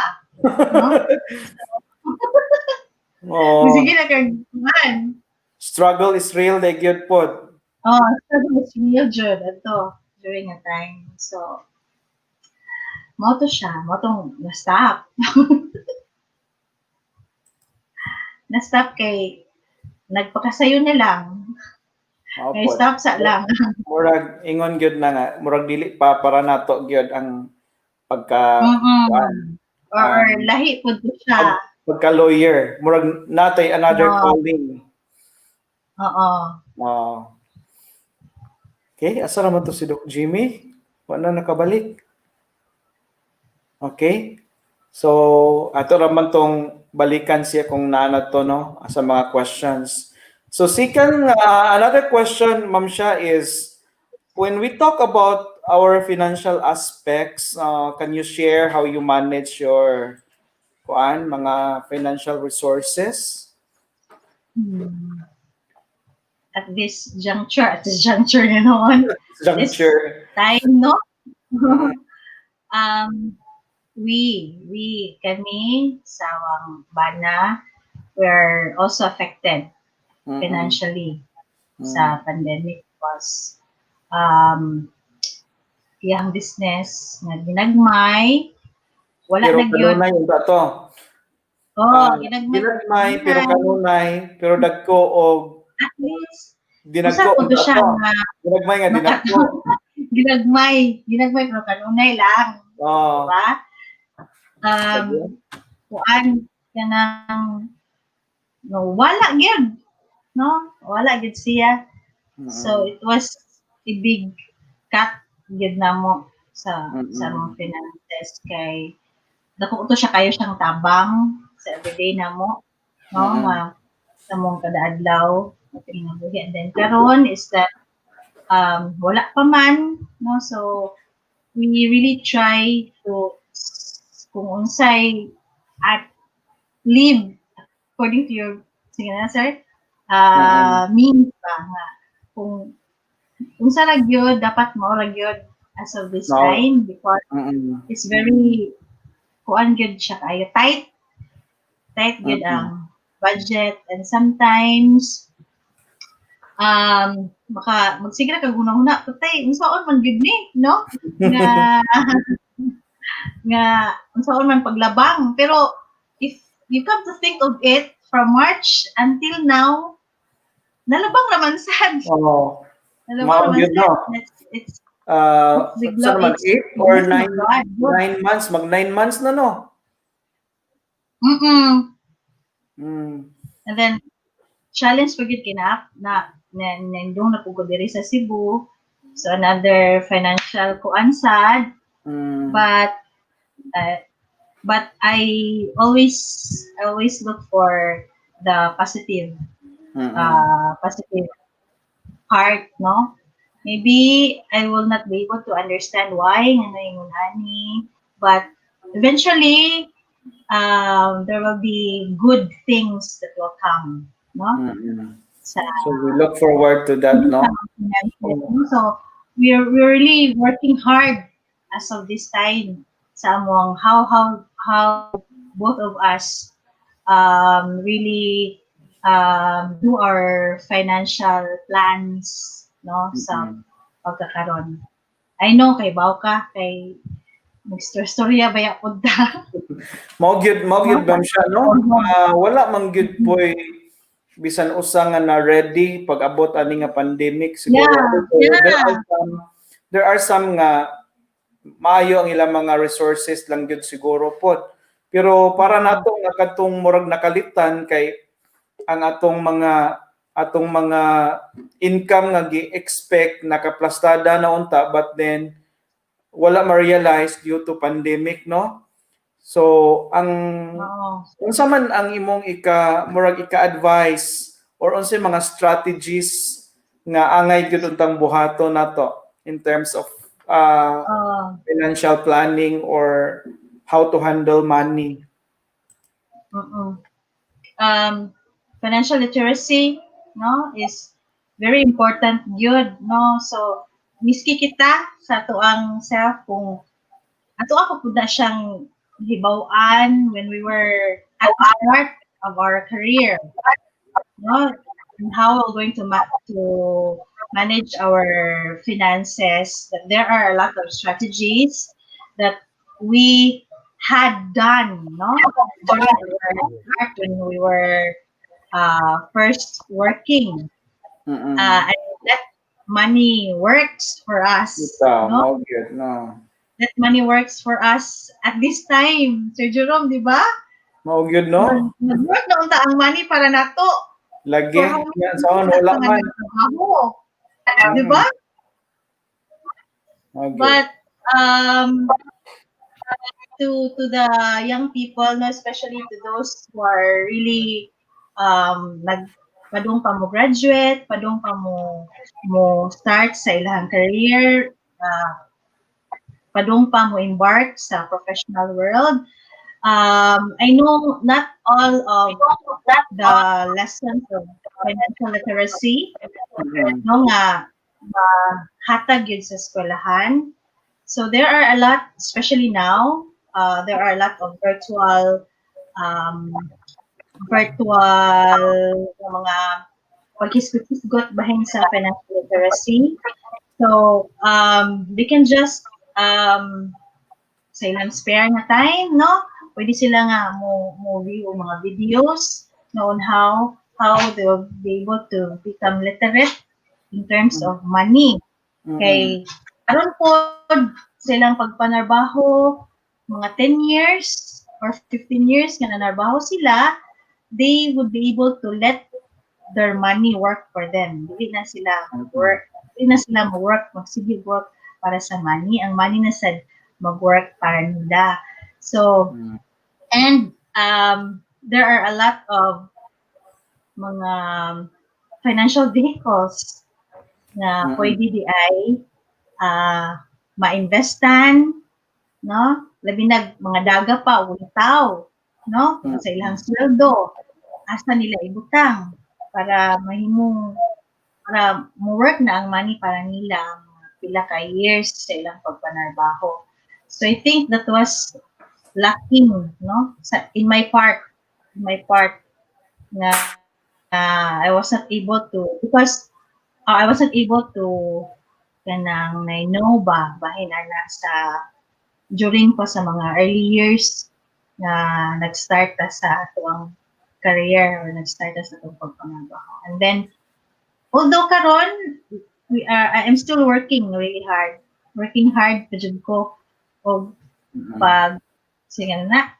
No? Sige na kag man. Struggle is real, they good pod. Struggle is real jud ato during a time. So mo tong na-stop. Na-stop kay nagpakasayo na lang. Kay stop sa lang. Murag ingon gyud na nga, murag dili pa para nato gyud ang pagka or lahi pud siya. Pagka lawyer, murag natay another calling. Okay, asa naman to si Doc Jimmy? Wala nakabalik. Okay. So, ato raman tong balikan siya kung naana to, no, sa mga questions. So, second, another question, ma'am siya, is when we talk about our financial aspects, can you share how you manage your mga financial resources? At this juncture na noon. Juncture. Time, no? Kami sa Bana were also affected financially sa pandemic because yung business na ginagmay wala pero na gyud. Ginagmay pero kanunay pero dagko og at least dinagko siya nga ginagmay nga dinagko. ginagmay pero kanunay lang. Diba? Kuan kanang wala gyud, no? Wala gyud siya. So it was a big cut gyud namo sa mga finances kay dako to siya kayo siyang tabang sa everyday namo, no? Sa mong kada adlaw nabuhi. And then karon is that wala pa man, no? So we really try to kung unsay at live according to your, sige na sir, Mm-mm. means ba nga kung sa ragyod dapat mo ragyod as of this No. time because Mm-mm. it's very kuan gyud siya kayo tight gyud Mm-mm. ang budget and sometimes magsigra ka hunahuna patay unsaon man gyud ni no nga nga unsaon man paglabang pero if you come to think of it from March until now nalabang naman sad Oo. nalabang Mao naman gyud sad no. it's the Sa naman it's 8 the or blessing of 9 God. 9 months, mag 9 months na no. Mm-mm. Mm. And then challenge pagid kina na nindong na pugod diri sa Cebu. So another financial kuansad, Mm. uh, but I always look for the positive Mm-mm. positive part, no? Maybe I will not be able to understand why nga naingon ani, but eventually there will be good things that will come, no? Mm-mm. Sa So we look forward to that, no? so we're really working hard as of this time sa among how both of us really do our financial plans no sa Mm-mm. pagkakaron. I know kay baw ka kay storya baya pud ta. Mao gyud No? bam siya, no? Wala man gyud poy bisan usa nga na ready pag abot ani nga pandemic siguro. Yeah, Although yeah. there are some nga maayo ang ilang mga resources lang gyud siguro pod. Pero para nato nga kadtong murag nakalitan kay ang atong mga income nga gi-expect nakaplastada na unta but then wala ma-realize due to pandemic, no? So ang Oo. unsa man ang imong murag ika-advise or unsay mga strategies nga angay gyud untang buhaton nato in terms of financial planning or how to handle money. Mm-mm. Financial literacy no is very important yun no so miski kita sa tuang self kung ato ako pud na siyang hibaw-an when we were at the start of our career no and how we're going to manage our finances that there are a lot of strategies that we had done no during our start when we were first working Mm. and that money works for us Ikaw, no mao gyud, no. that money works for us at this time Sir Jerome di ba Mao gyud, no. nag-work na unta ang money para nato Lagi for how many yan years sa na wala nga man. nagtrabaho di Mm. ba Mao gyud. but to the young people no especially to those who are really padung pa mo graduate padung pa mo start sa ilang career padung pa mo embark sa professional world I know not all of the lessons of financial literacy Mm. no nga hatag yun sa eskwelahan. So there are a lot, especially now, there are a lot of um, mga paghisgot-hisgot bahin sa financial literacy. So they can just sa ilang spare na time, no? Pwede sila nga mo view mga videos on how they will be able to become literate in terms of money. Mm. Kay aron po silang pagpanarbaho mga 10 years or 15 years nga nanarbaho sila, they would be able to let their money work for them. Dili na sila mag-work, magsige work para sa money. Ang money na sad mag-work para nila. So, Mm. and there are a lot of mga financial vehicles na pwede di ay ma-investan, no? Labi na mga daga pa, ulitaw. no? Sa ilang sweldo, asa nila ibutang para mo-work na ang money para nila mga pila ka years sa ilang pagpanarbaho. So I think that was lacking, no? In my part na I was not able to, because I wasn't able to kanang know ba bahin ana sa during pa sa mga early years na nag-start ta sa tuwang career or nag-start ta sa tuwang pagpangabaho. And then, although karon I am still working really hard. Working hard pa jud ko og pag sige na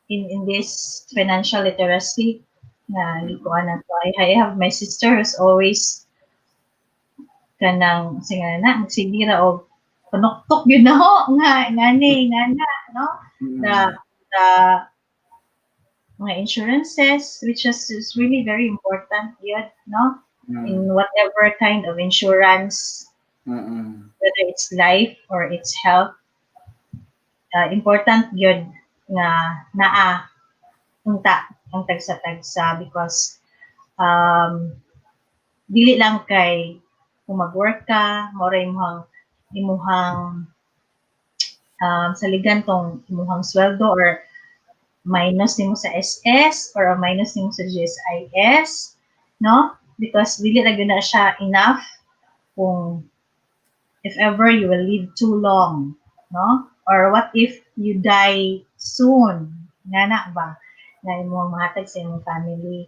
in this financial literacy na gikuha na to. I have my sister who's always kanang sige na magsigira og panuktok yun na ho nga ngana no the mga insurances, which is really very important yun, no? In whatever kind of insurance, whether it's life or it's health, important yun nga naa unta ang tagsa-tagsa, because dili lang kay kung mag-work ka, mora imuhang saligan tong imuhang sweldo or minus nimo sa SS or minus nimo sa GSIS, no? Because dili ra gyud na siya enough kung if ever you will live too long, no? Or what if you die soon? Ngana ba? Na imong mahatag sa imong family.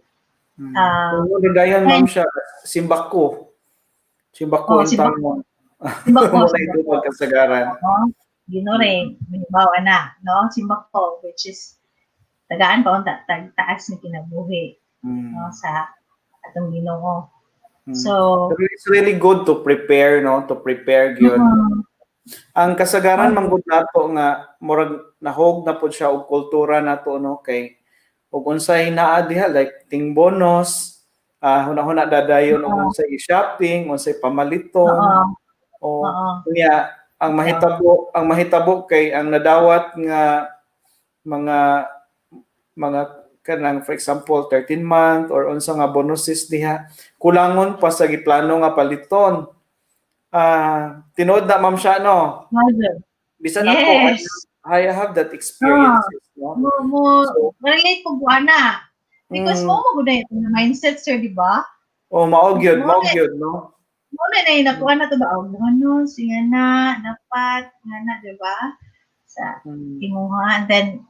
Dayan ma'am siya, simbako ang tamon. Simbako. Wala ito magkasagaran. No? Ginore, minibawa na, no? Simbako, which is tagaan pa unta taas ni kinabuhi, no, sa atong Ginoo. So it's really good to prepare, no, to prepare gyud. Ang kasagaran manggod nato nga murag nahog na pud siya og kultura nato, no, kay ug unsay naa diha like ting bonus, hunahuna dadayon og unsay shopping, unsay pamaliton. Kunya ang mahitabo kay ang nadawat nga mga kanang for example 13-month or unsa nga bonuses diha kulangon pa sa giplano nga paliton. Tinuod na ma'am siya, no? Bisan yes. ako I have that experience, no? So, relate ko buana. Because mo gud na mindset, sir, di ba? Mao gyud, no? Mo na nakuha na to ba? Ano, singa na, dapat, nga di ba? Sa imuha. And then,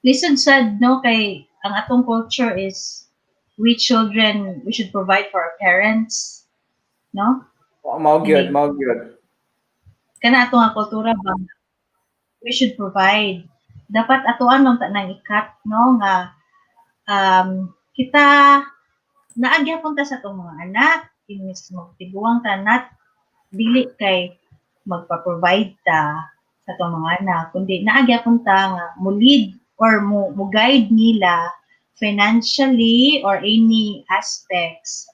listen sad, no, kay ang atong culture is we should provide for our parents, no? Mao gyud. Kana atong nga kultura ba? We should provide. Dapat atoan lang ta nang ikat, no, nga kita naagyapon ta sa atong mga anak, inis magtiguang ta nat dili kay magpa-provide ta sa atong mga anak, kundi naagyapon ta nga mo lead or mo guide nila financially or any aspects,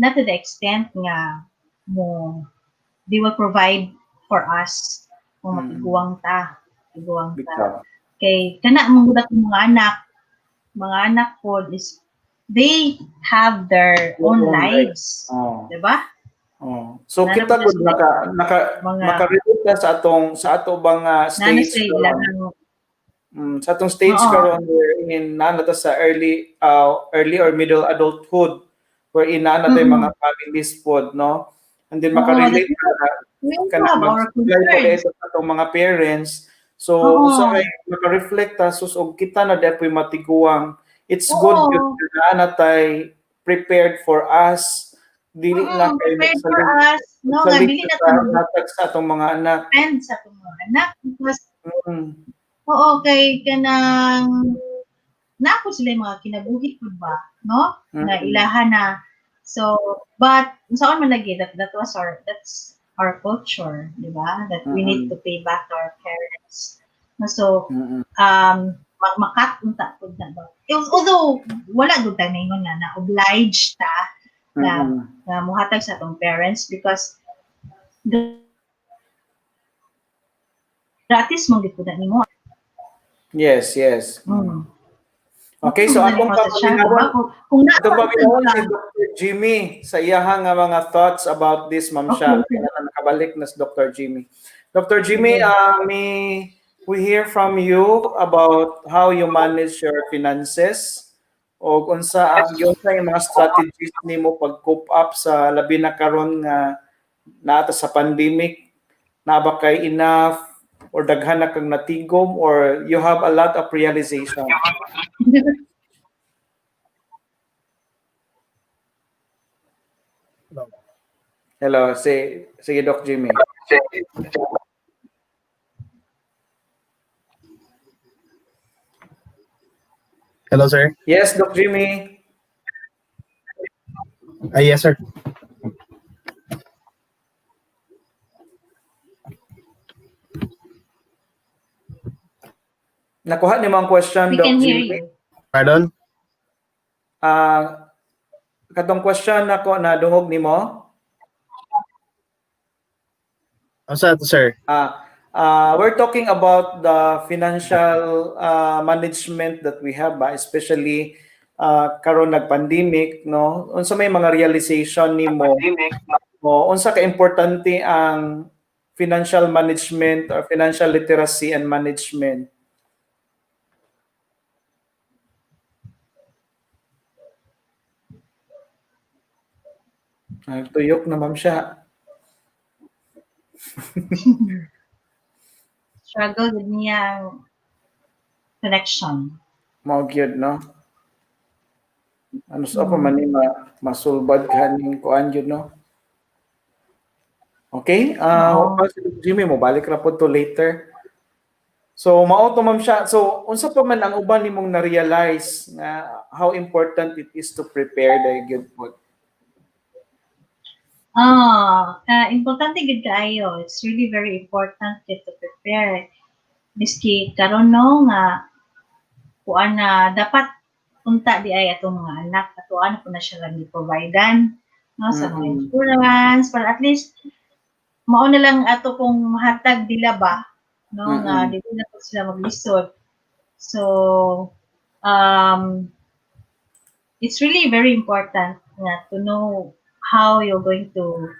not to the extent nga they will provide for us kung matiguang ta. Kay kana mong gudak mga anak po is they have their own lives, diba? So kita gud naka-relate sa ato bang stage sa atong stage karon wherein nanata sa early or middle adulthood wherein nanata mga families pod, no? And then makarelate ka na mag-supply sa atong mga parents. So usa kay maka-reflect ta sus og kita na dapat matiguang. It's good na natay prepared for us. Dili lang kay prepared for us, no, nga dili na natag sa atong mga anak. Depend sa atong mga anak because kay kanang napo sila mga kinabuhi pud ba, no? Na ilahan na. So, but unsaon man lagi that's our culture, di ba? That we need to pay back to our parents. So, makat unta pud na ba. Although wala gud ta ningon na obliged ta na muhatag sa atong parents because gratis mong gid pud nimo. Yes, yes. Mm. Okay, so atong Sa siya, diba? paminawan, Kung atong napapansin paminawan ka, si Dr. Jimmy sa iyahang nga mga thoughts about this, Ma'am okay, Sha. okay. Kaya na nakabalik na si Dr. Jimmy. Dr. Jimmy, Sige. may we hear from you about how you manage your finances o unsa ang yung mga strategies nimo pag cope up sa labi na karon nga naata sa pandemic, na ba kay enough or daghan na kang natigom or you have a lot of realization. Hello, sige Doc Jimmy. Hello, sir. Yes, Doc Jimmy. Yes, sir. Nakuha ni mo ang question, We Doc can hear Jimmy. you. Pardon? Katong question nako na dungog nimo. Asa to, sir? We're talking about the financial management that we have, especially karon nag-pandemic, no? Unsa may mga realization nimo o unsa ka importante ang financial management or financial literacy and management? Tuyok na ma'am siya. Struggle with niya connection. Mao gyud, no? Ano sa pa man ni masulbad kaning kuan gyud, no? Okay? Oo. Jimmy mo balik ra po to later. So mao to ma'am siya. So unsa pa man ang uban nimong na-realize nga how important it is to prepare the good food? Importante gid kaayo. It's really very important to prepare. Miski karon no nga kuan na dapat unta di ay atong mga anak atuan ko na siya lang i-providean no sa mga insurance para at least mao na lang ato kung mahatag dila ba no nga dili na po sila maglisod. So it's really very important nga to know how you're going to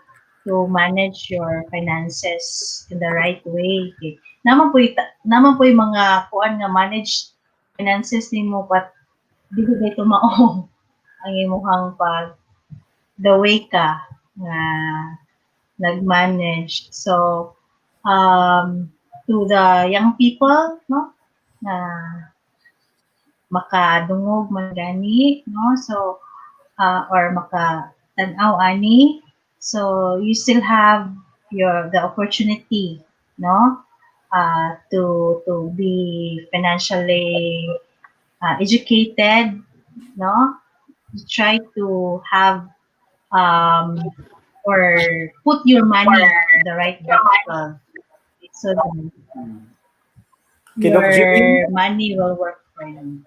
manage your finances in the right way. Okay. Naman po yung mga kuan nga manage finances nimo but dili dito mao ang imong pag the way ka nga nag-manage. So to the young people no na makadungog man gani no so or makatanaw ani. So you still have the opportunity, no, to be financially educated, no. You try to have or put your money in the right vehicle, so that your money will work for you.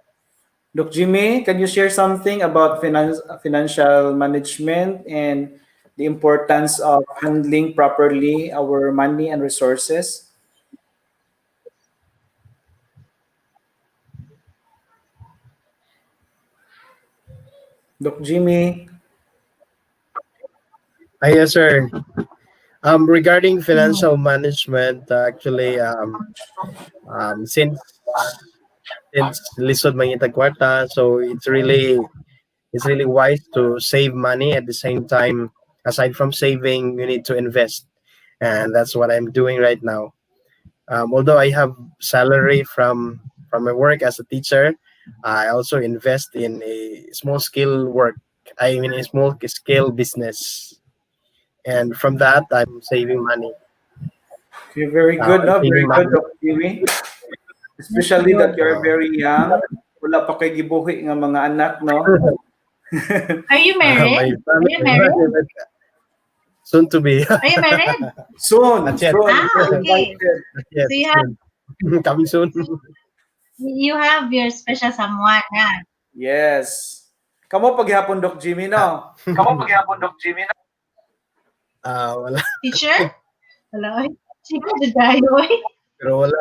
Doc Jimmy, can you share something about financial management and the importance of handling properly our money and resources? Doc Jimmy. Yes, sir. Regarding financial management, actually, since lisod man itag kwarta, so it's really wise to save money at the same time. Aside from saving, you need to invest, and that's what I'm doing right now. Although I have salary from my work as a teacher, I also invest in a small scale work. I mean, a small scale business, and from that, I'm saving money. You're very good, no? Very Saving good, money. Doc Jimmy. Especially that you're very young. Wala pa kay gibuhi nga mga anak, no? Are you married? Are you married? Soon to be. Are you married? Soon. Not yet. Soon. Okay. Yes, So you have coming soon. your special someone, yeah. Yes. Kamo paghapon, Doc Jimmy, no? Kamo paghapon, Doc Jimmy, no? Wala. Teacher? Hello? Sige, dayo. Pero wala.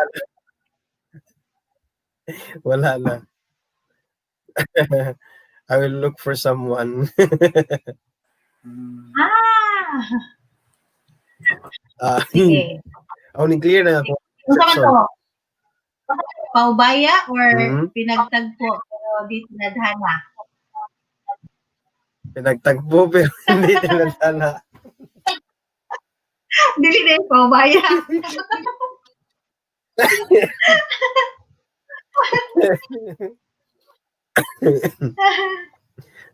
Wala na. I will look for someone. Ah, Sige. clear na ako. Unsa man to? Paubaya or Mhm. pinagtagpo pero di tinadhana? Pinagtagpo pero hindi tinadhana. Dili na yung paubaya.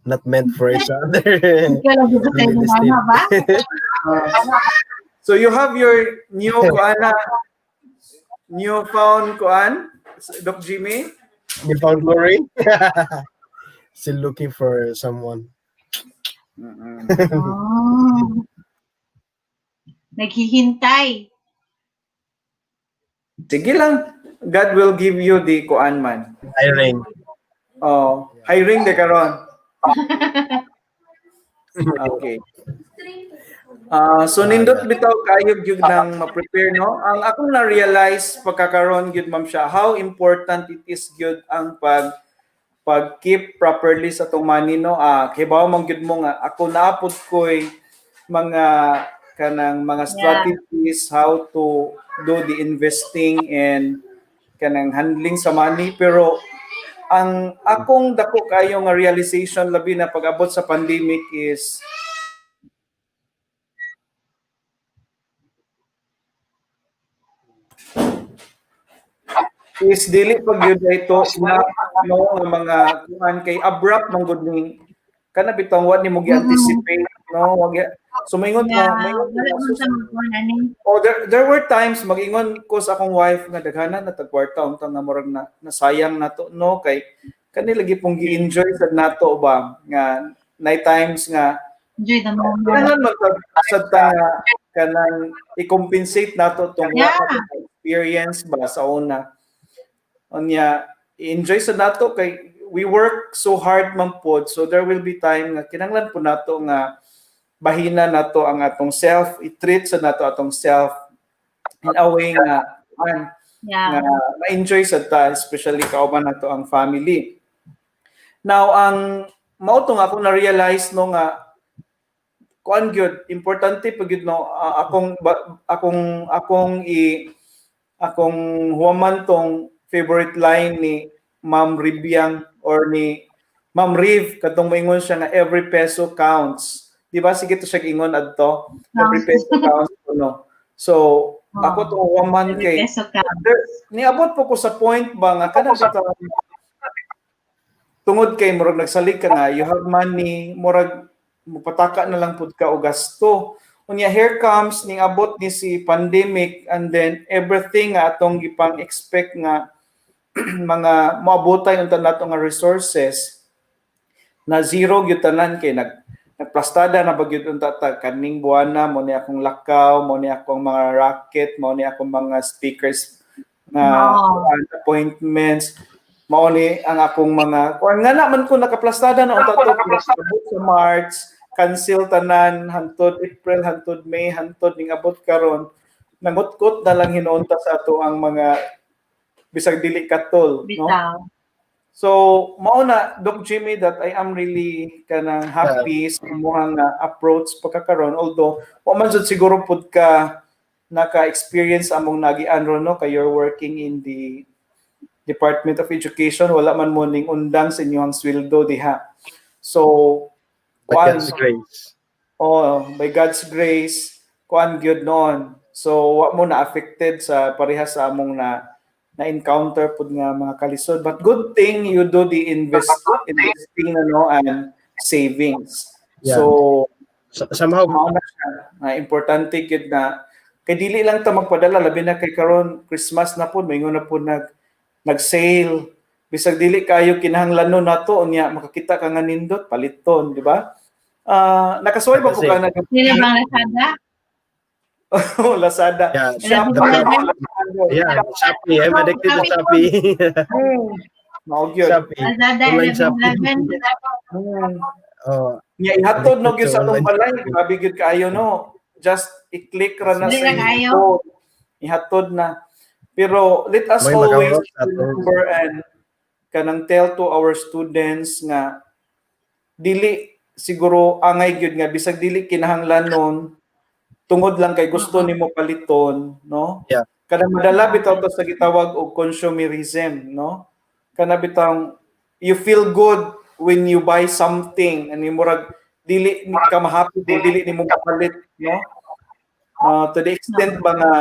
Not meant for each other. Ikaw lang ba kayo Really nana ba? So you have your newfound kuan, Doc Jimmy? You found glory? Still looking for someone. Oh. Naghihintay. Sige lang. God will give you the kuan man. Hiring. Oh, hiring de karon. Okay. So nindot bitaw kayo gyud nang ma-prepare no. Ang akong na-realize pagkakaroon gyud ma'am siya how important it is gyud ang pag-keep properly sa tong money no. Kibaw man gyud mo nga ako naapod koy mga kanang mga strategies how to do the investing and kanang handling sa money, pero ang akong dako kayo nga realization labi na pag-abot sa pandemic is dili pag yun ito na no nga mga kuan kay abrupt man gud ni kana bitong what ni mo gi-anticipate no sumingon mo maingon Wala man sa mga ani. oh there were times mag-ingon ko sa akong wife nga daghanan na tagkwarta untang na murag na nasayang nato no kay kani lagi pong gi-enjoy sad nato ba nga night times nga Enjoy the moment. kailangan sad ta nga kanang i-compensate nato tong experience ba sa una unya enjoy sa nato kay we work so hard man pod so there will be time nga kinahanglan po nato nga bahina nato ang atong self i-treat sa nato atong self in a way nga nga ma-enjoy sa ta especially kauban nato ang family. Now ang mao to nga ako na realize no nga kuan gyud importante pag gyud no akong human tong favorite line ni Ma'am Ribiang or ni Ma'am Riv katong moingon siya nga every peso counts. Di ba sige to siya ingon adto every peso counts no. So ako to woman kay niabot po ko sa point ba nga kada bitaw tungod kay murag nagsalig ka nga you have money murag mupataka na lang pud ka og gasto. Unya here comes ning abot ni si pandemic and then everything nga atong gipang expect nga mga moabotay unta nato nga resources na zero gyud tanan kay nagplastada na bagyud unta ta kaning buwana mo ni akong lakaw mo ni akong mga racket mo ni akong mga speakers na appointments mao ni ang akong mga kuan nga naman ko nakaplastada na unta to sa March cancel tanan hantod April hantod May hantod ning abot karon nangutkot na lang hinuunta sa ato ang mga bisag dili katol no so mao na Doc Jimmy that I am really kanang happy sa imong approach pagkakaron although wa man jud siguro pud ka naka-experience among nagian ron no kay you're working in the Department of Education wala man mo ning undang sa inyong sweldo diha so by God's grace by God's grace kuan gyud noon so wa mo na affected sa parehas sa among na-encounter pud nga mga kalisod. But good thing you do the investing and savings. Yeah. So, somehow, importante gyud na kay dili lang ta magpadala labi na kay karon Christmas na pud maingon na pud nag-sale. Bisag dili kayo kinahanglanon nato unya makakita ka nga nindot paliton, di ba? Nakasuway ba ko ka na? Dili bang Lazada? Lazada. Yeah, Shopee. I'm addicted to Shopee. Shopee. Lazada, ihatod no gyud sa atong balay, grabe gyud kaayo no. Just i-click ra na sa ito. ihatod na. Pero let us May always makahurot sa aton. remember and kanang tell to our students nga dili siguro angay gyud nga bisag dili kinahanglan nun tungod lang kay gusto nimo paliton, no? Yeah. Kada madala bitaw to sa gitawag og consumerism, no? Kana bitang you feel good when you buy something and murag dili ni ka mahappy kung dili nimo mapalit, no? To the extent ba nga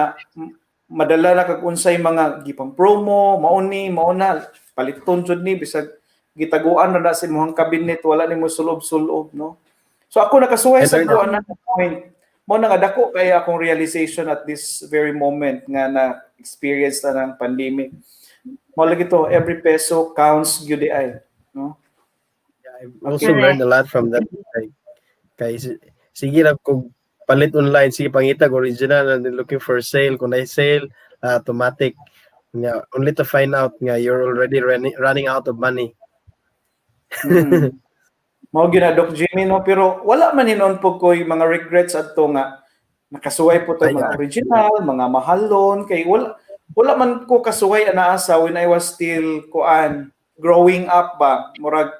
madala na kag unsay mga gipang promo, mauni, mauna paliton jud ni bisag gitaguan na sa imong cabinet wala nimo sulob-sulob, no? So ako nakasuway sa Ito ko na point. Mo na nga dako kaya akong realization at this very moment nga na experience na ng pandemic. Mo lagi to every peso counts gyud ay, no? I've also Okay. learned a lot from that. Kay sige lang kung palit online, sige pangita kung original and then looking for sale. Kung na sale, automatic. Nga, only to find out nga you're already running out of money. Mm. Mao gyud na Doc Jimmy, no, pero wala man hinon po ko'y mga regrets adto nga nakasuway po to mga original, mga mahalon kay wala man ko kasuway ana asa when I was still growing up ba murag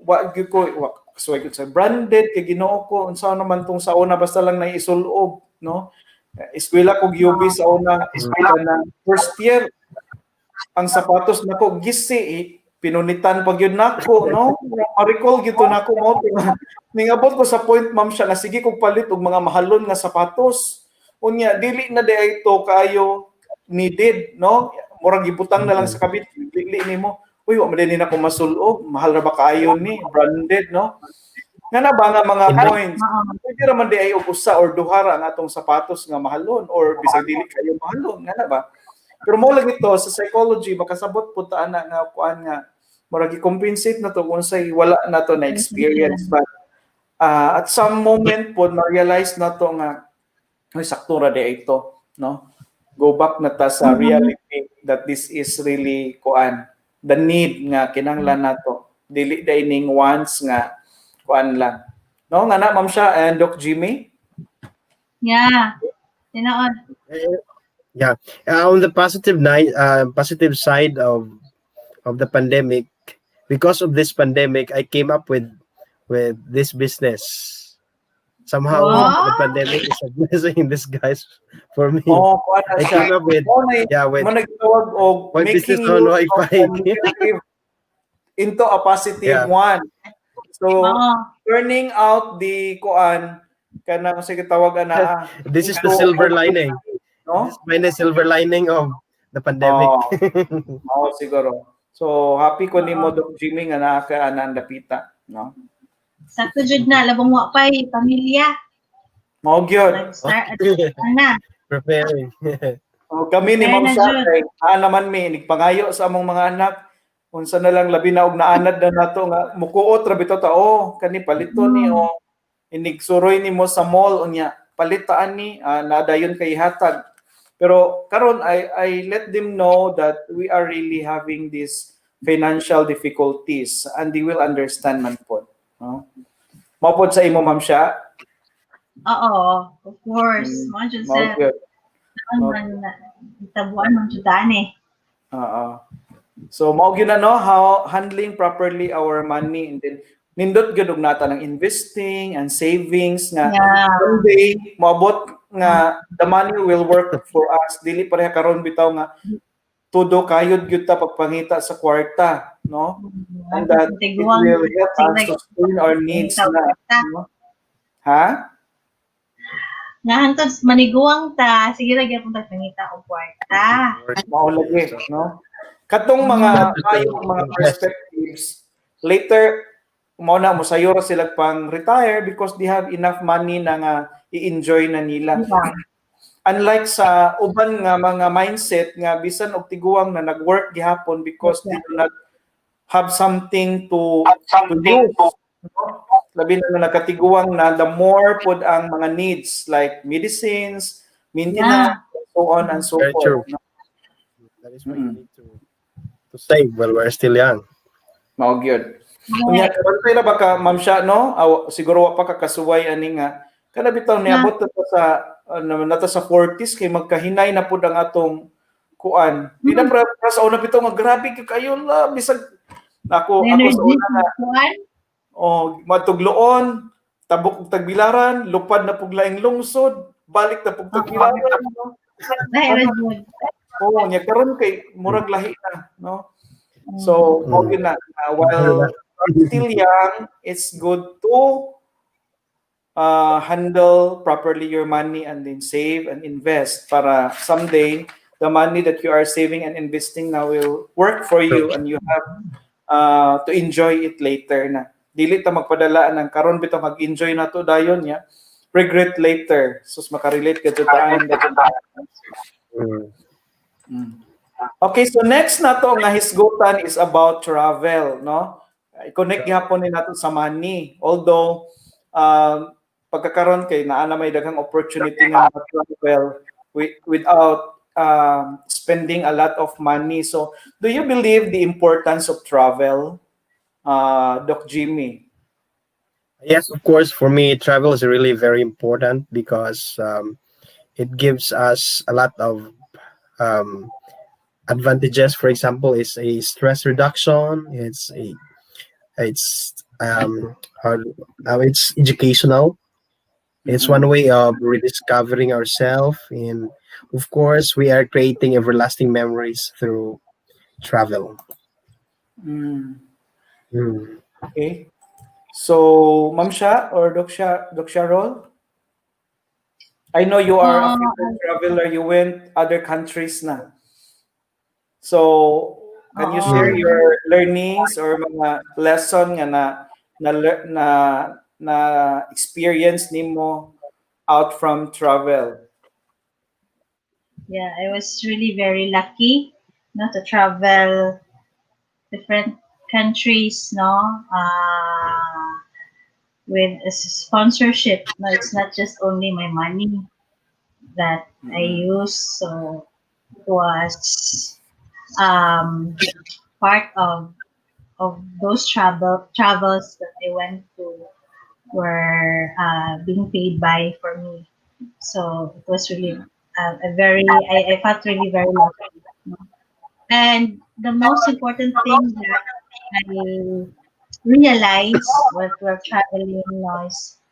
wa gyud ko kasuway ko sa branded kay Ginoo ko unsa naman tong sa una basta lang naisulob, no? Eskwela ko UB sa una, eskwela na first year ang sapatos nako gisi pinunitan pag yun nako, no? Ma-recall gito nako mo ningabot ko sa point ma'am siya na sige kog palit og mga mahalon nga sapatos. Unya dili na di ito kayo needed, no? Murag gibutang na lang sa kabit, dili nimo. Uy, wa man din nako masulob, mahal ra ba kaayo ni branded, no? Nga na ba nga mga points? Pwede raman di ay og usa or duha ra ang atong sapatos nga mahalon or bisag dili kayo mahalon, nga na ba? Pero mo lang ito sa psychology makasabot pud ta ana nga kuan nga murag i-compensate na to kung say wala na to na experience but at some moment po na-realize na to nga ay sakto ra di ito, no? Go back na ta sa reality that this is really kuan the need nga kinahanglan nato dili dining wants nga kuan lang, no? Nga na ma'am siya and Doc Jimmy. Yeah. Tinood. Yeah. On the positive side of the pandemic, because of this pandemic, I came up with this business. Somehow, the pandemic is a blessing in disguise for me. Oh, kuan na I siya. came up with with Mo nagtawag og my making business on use of Wi-Fi. negative into a positive Yeah. one. So Oo. turning out the kuan kanang sige tawagan na This is the silver lining. no? This is the silver lining of the pandemic. Oh, siguro. So happy ko nimo Doc Jimmy nga naa ka anang dapita, no? Sakto jud na labong wa pay pamilya. Mao gyud. Nag-start na. Preparing. Oh, kami ni Ma'am Sha kay naman mi nigpangayo sa among mga anak unsa na lang labi na og naanad na nato nga mukuot ra bitaw ta kani palito ni inigsuroy nimo sa mall unya palitaan ni nadayon kay hatag. Pero karon I let them know that we are really having these financial difficulties and they will understand man po, no? Mao pod sa imo Ma'am Sha. Oo, of course. Mo jud Mao sa gyud. man tabuan man jud ani. So mao gyud na no how handling properly our money and then nindot gyud og nata ng investing and savings nga one day moabot nga the money will work for us dili pareha karon bitaw nga todo kayod gyud ta pagpangita sa kwarta, no? And that it will help us sustain our needs na, no? Ha? Nga hangtod maniguang ta, sige ra gyud pud pangita og kwarta. Mao lagi, no? Katong mga mga perspectives later mo na mosayo ra sila pang retire because they have enough money na nga i-enjoy na nila. Unlike sa uban nga mga mindset nga bisan og tiguang na nag-work gihapon because they do not have something to use. Labi na nakatiguang na the more pod ang mga needs like medicines, maintenance, so on and so forth. No? That is why we need to save while we're still young. Mao gyud. Unya karon na baka Ma'am Sha no, siguro wa pa kakasuway ani nga kana bitaw niabot ta sa nato sa 40s kay magkahinay na pud ang atong kuan. Di na para sa una bitaw nga grabe kayo la bisag ako sa Energy, una na kuan. matugloon, tabok og tagbilaran, lupad na pug laing lungsod, balik na pug tagbilaran, no? Very good. Oo, nya karon kay murag lahi na, no? So, okay na, while still young, it's good to handle properly your money and then save and invest para someday the money that you are saving and investing now will work for you and you have to enjoy it later na. Dili ta magpadala ng karon bitaw mag-enjoy na to dayon ya. Regret later. Sus makarelate ka jud taan. Okay, so next na to nga hisgutan is about travel, no? I-connect gyapon ni nato sa money. Although pagkakaroon kay naa na may daghang opportunity nga travel without spending a lot of money. So, do you believe the importance of travel, Doc Jimmy? Yes, of course. For me, travel is really very important because it gives us a lot of um, advantages. For example, is a stress reduction. It's it's educational. It's one way of rediscovering ourselves, and of course, we are creating everlasting memories through travel. Mm. Mm. Okay. So, Ma'am Sha or Doc Sharol? I know you are a frequent traveler. You went other countries na. So, can you share your learnings or mga lesson nga na experience nimo out from travel? Yeah, I was really very lucky, to travel different countries, with a sponsorship. No, it's not just only my money that I use. So it was part of those travels that I went to were being paid by for me. So it was really a very I felt really very lucky. And the most important thing that I realized while we're traveling was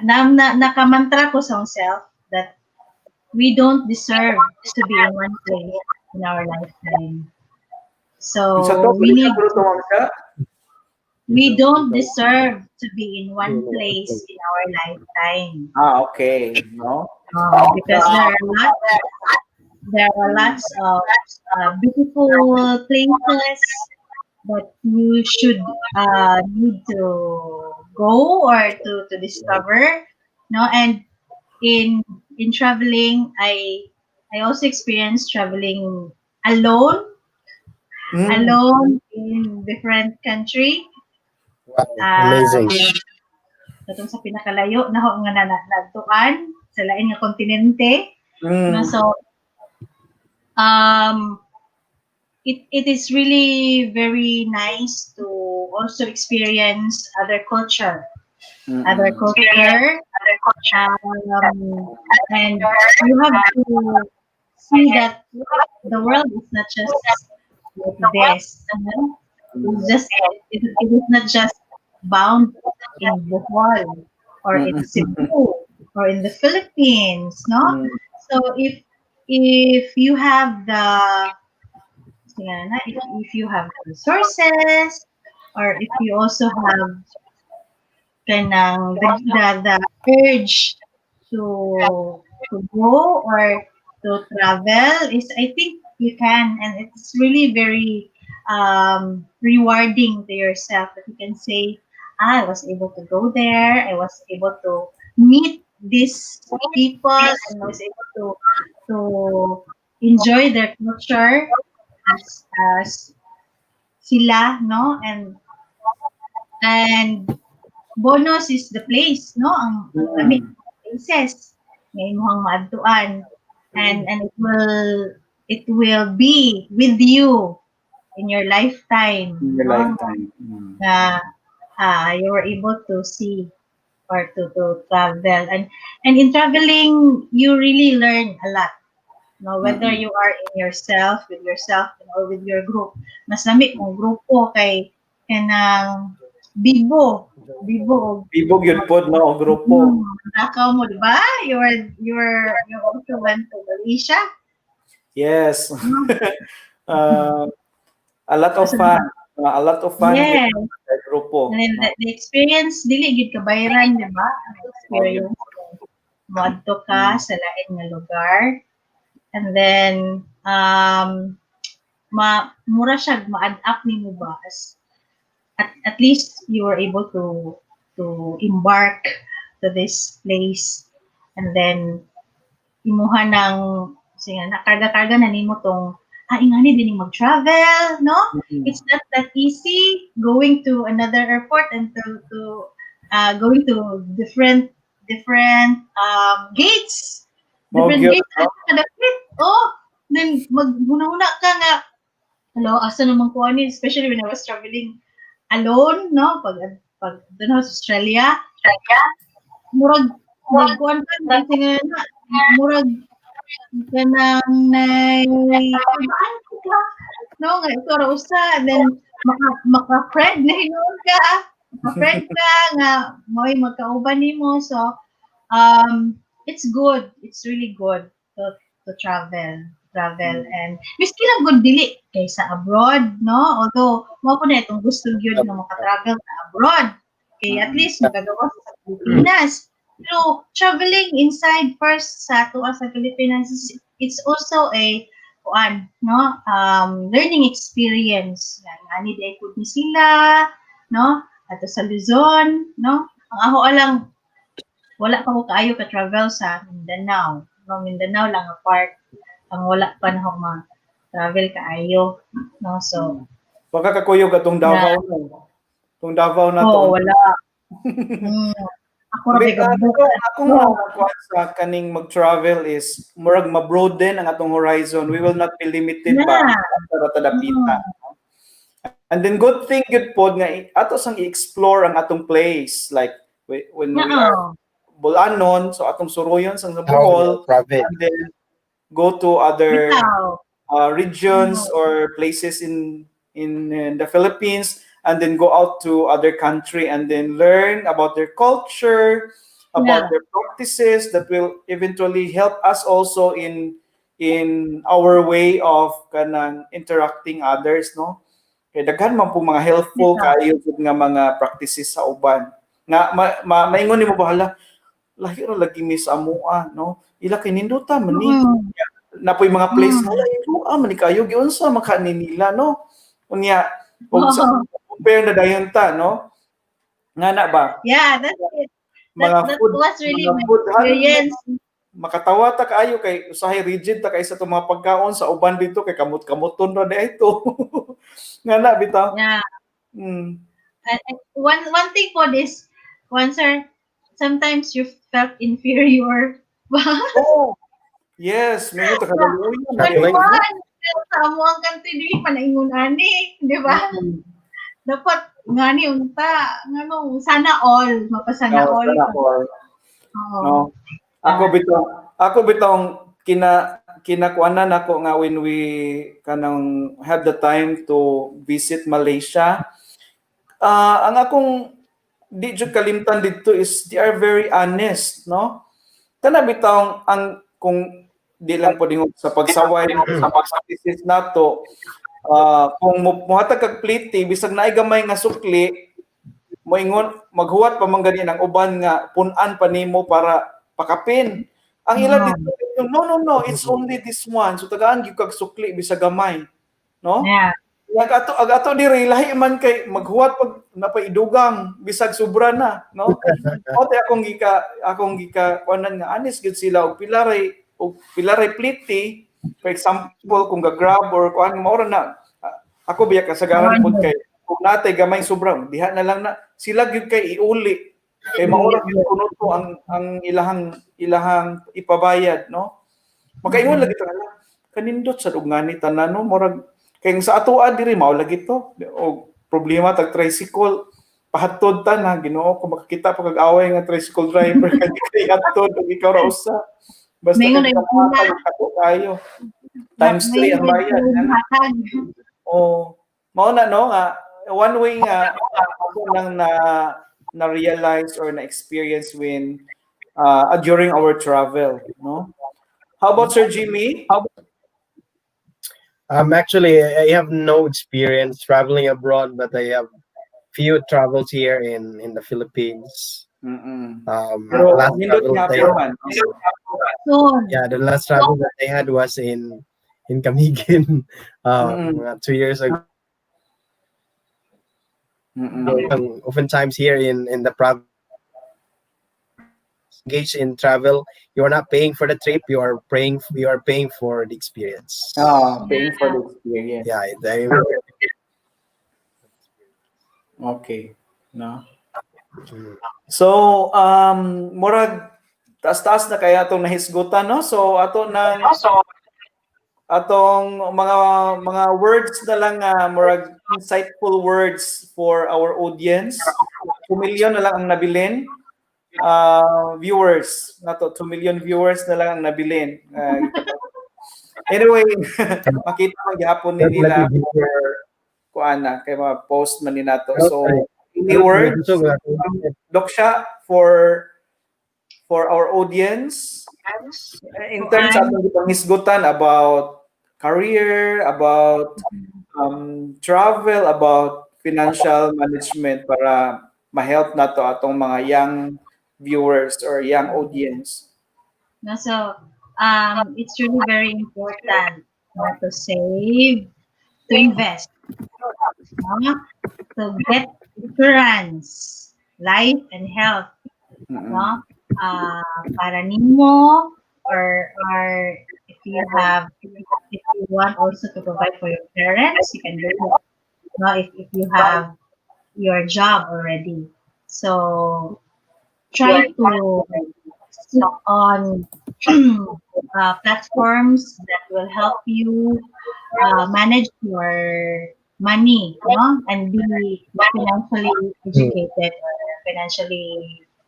nakamantra ko sa myself that we don't deserve to be in one place in our lifetime. Sa So to, Ma'am Sha? we don't deserve to be in one place in our lifetime. Okay. No? Because there are lots of beautiful places that you should need to go or to discover. No, and in traveling, I also experienced traveling alone in different country. Wow, amazing. Katong sa pinakalayo na nga nagtuan sa lain nga kontinente. No, so it is really very nice to also experience other culture, and you have to see that the world is not just like this. It is not just bound in Bohol or in Cebu or in the Philippines, no? So if you have if you have the resources or if you also have the urge to go or to travel, is I think you can, and it's really very rewarding to yourself that you can say, I was able to go there, I was able to meet these people, and I was able to enjoy their culture as sila, no? And bonus is the place, no? Ang places nga imong maadtuan, and it will be with you in your lifetime. In your lifetime. You were able to see or to travel, and in traveling you really learn a lot. No, whether Mm-mm. you are with yourself or with your group. Mas lami kung grupo kay kanang bibo, bibo. Bibog yun pod no o grupo. Nakaw mo, di ba? You also went to Malaysia. Yes. No? uh, a lot of So, fun. A lot of fun gyud yes. sa grupo. And then No? the experience, dili gid kabayran, di ba? Ang experience. Moadto ka sa lain nga lugar. And then, mura siya, ma-adapt ni mo ba? At least you were able to embark to this place. And then, imuha ng, sige, nakarga-karga na nimo tong, ingani din yung mag-travel, no? Mm-mm. It's not that easy going to another airport and going to different gates. Mao Different gyud, gates no? at kadapit. Oh, then maghuna-huna ka nga. Hello, asa naman ko ani, especially when I was traveling alone, no? Pag doon ako sa Australia, murag kuan ka kasi nga murag kanang no nga ito ra usa, and then maka-friend na hinuon ka, maka-friend ka nga mo'y magkauban nimo. So it's good, it's really good to travel. And miski lang good dili kaysa abroad, no? Although mo po na itong gusto gyud na maka-travel sa abroad, kay at least magagawa sa Pilipinas. Pero traveling inside first sa tuwa sa Pilipinas, it's also a no? Learning experience. Yan, ani day pud ni sila, no? Ato sa Luzon, no? Ang aho alang wala pa ko kaayo ka travel sa Mindanao. No, Mindanao lang a part ang wala pa na ako ma-travel kaayo, no? So, Baka kakuyog atong Davao no. Tong Davao na to. wala. Ako ra Okay, bigabuk. akong kuan sa kaning mag-travel is murag ma-broaden ang atong horizon. We will not be limited ba sa tadapita. And then good thing good pod nga ato sang i-explore ang atong place, like when we are Bulanon, so atong suruyon sang Bohol, Province. and then go to other Bitaw. regions or places in the Philippines, and then go out to other country and then learn about their culture, about their practices that will eventually help us also in our way of kanang interacting others, no? Kay daghan man po mga helpful kayo gud nga mga practices sa uban. Nga maingon nimo bahala lahi ra lagi mi sa amoa, no? Ila kay ninduta man ni. Napoy mga place na man ni kayo giunsa makanin nila, no? Unya og sa compare na dayon ta, no? Nga na ba? Yeah, that's it. That was really my experience. Makatawa ta kaayo kay usahay rigid ta kay sa itong mga pagkaon sa uban dito kay kamot-kamoton ra ito. Nga na bitaw. Yeah. And one thing for this, sir, sometimes you felt inferior. Oh, yes, may ta kadaluyan. Sa amo ang country dili panaingon ani, di ba? Dapat ngani unta, ngano sana all, mapasana all. No. Ako bitong kinakuanan ako nga when we kanang had the time to visit Malaysia. Ang akong di jud kalimtan dito is they are very honest, no? Kana bitong ang kung di lang po sa pagsaway sa practices nato, kung muhatag kag pliti bisag naay gamay nga sukli, moingon maghuwat pa man gani ang uban nga pun-an pa nimo para pakapin. Ang ila dito no, it's only this one. So tagaan gyud kag sukli bisag gamay, no? Yeah. Agato diri lahi man kay maghuwat pag napaidugang bisag sobra na, no? Ote akong gika kuanan nga honest gyud sila og pilaray pliti. For example, kung ga-grab or kuan maura na ako biya kasagaran pud kay kung natay gamay sobra diha na lang na sila gyud kay iuli kay maura gyud kuno to ang ilahang ipabayad, no? Makaingon lagi ta kanindot sa dugani tanan, no? Murag kay sa atoa diri mao lagi to o problema tag tricycle pahatod ta na Ginoo kung makakita pa kag away nga tricycle driver kay hatod og ikaw ra usa Basta Mayroon kag na yung kapatag una, kato kayo. Times 3 ang mayroon bayad. yung Ano? hatag. O mao na no nga one way nga ako nang na realize or na experience when during our travel, no? How about Sir Jimmy? Actually, I have no experience traveling abroad, but I have few travels here in the Philippines. Mm-mm. The Pero last nindot travel that I gihapon man. Soon. yeah, the last travel that I had was in Camiguin, Mm-mm. 2 years ago. Mm-mm. Oftentimes here in the province, engaged in travel, you are not paying for the trip. You are paying for the experience. Paying for the experience. Yeah, Okay. No. So, murag taas-taas na kaya atong nahisgutan, no? So, atong mga words na lang murag insightful words for our audience. 2 million na lang ang nabilin. Viewers nato 2 million viewers na lang ang nabilin. Anyway, makita man gyapon ni nila for kuana kay mga post man ni nato. So, any words Doksha for our audience in terms of the pangisgutan about career, about travel, about financial management para ma-help nato atong mga young viewers or young audience. No, so it's really very important to save, to invest, no? To get insurance, life and health, no? Para nimo or if you have if you want also to provide for your parents, you can do it. No, if you have your job already. So try to sit on platforms that will help you manage your money, no, and be financially educated or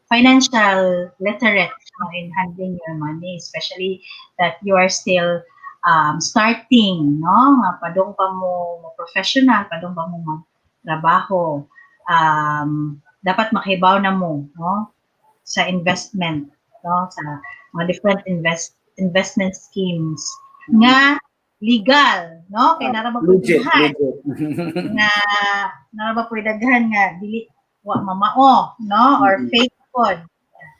financial literate, in handling your money, especially that you are still starting, no, nga padong pa mo professional, padong pa mo magtrabaho, dapat makibaw na mo, no, sa investment, no, sa mga different investment schemes nga legal, no, kay nara ba Legit, pwedaghan legit. nga nara ba pwedaghan nga dili wa mamao, no, or fake pod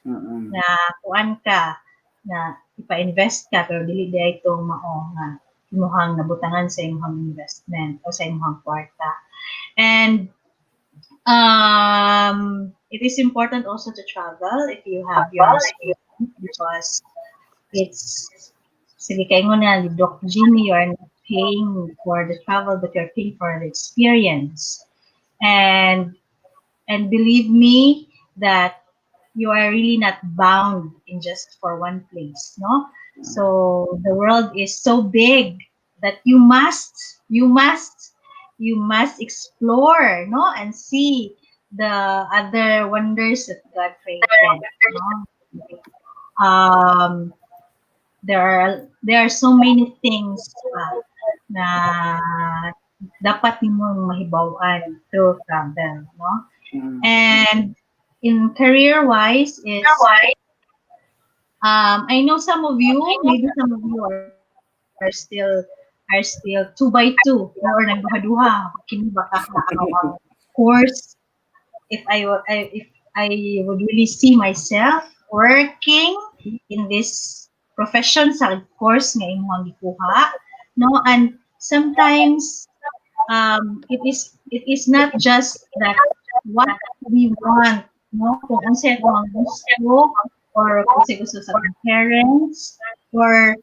Mm-mm. na kuan ka na ipa-invest ka pero dili di ito mao nga imuhang nabutangan sa imong investment o sa imong kwarta. And it is important also to travel if you have your student because it's sige kay mo na Doc Jimmy, you are not paying for the travel but you're paying for the experience. And believe me that you are really not bound in just for one place, no? So the world is so big that you must explore, no, and see the other wonders that God created, no? There are so many things na dapat nimong mahibaw-an through travel, no? And in career-wise is I know some of you, maybe some of you are still 2 by 2 or nagduha-duha. Kini ba ka ang course if I would really see myself working in this profession sa course nga imong gikuha, no, and sometimes it is not just that what we want, no, kung unsa ang gusto or kung sa gusto sa ating parents or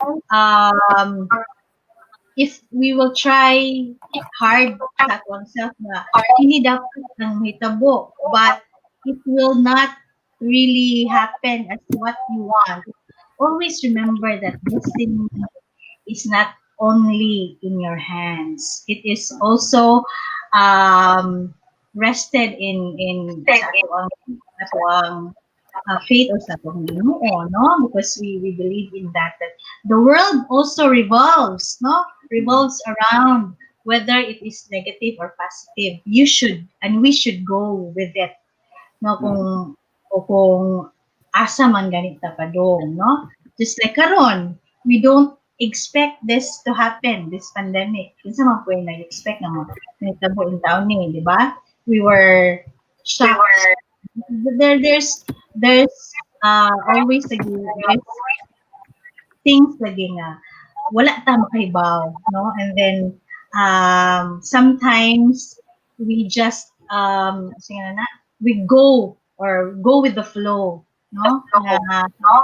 if we will try hard sa oneself na hindi dapat ang hitabo but it will not really happen as what you want. Always remember that destiny is not only in your hands. It is also rested in sa atuang faith or sa atong Ginoo, no? Because we believe in that the world also revolves, no? Revolves around whether it is negative or positive. You should and we should go with it, no? Kung asa man ganita padong, no? Just like karon, we don't expect this to happen, this pandemic. Kinsa man po yung nag-expect na mo nitabo in taon ni, di ba? We were shocked. There's always again there's things lagi nga wala ta makahibaw, no? And then sometimes we just sige na we go with the flow, no?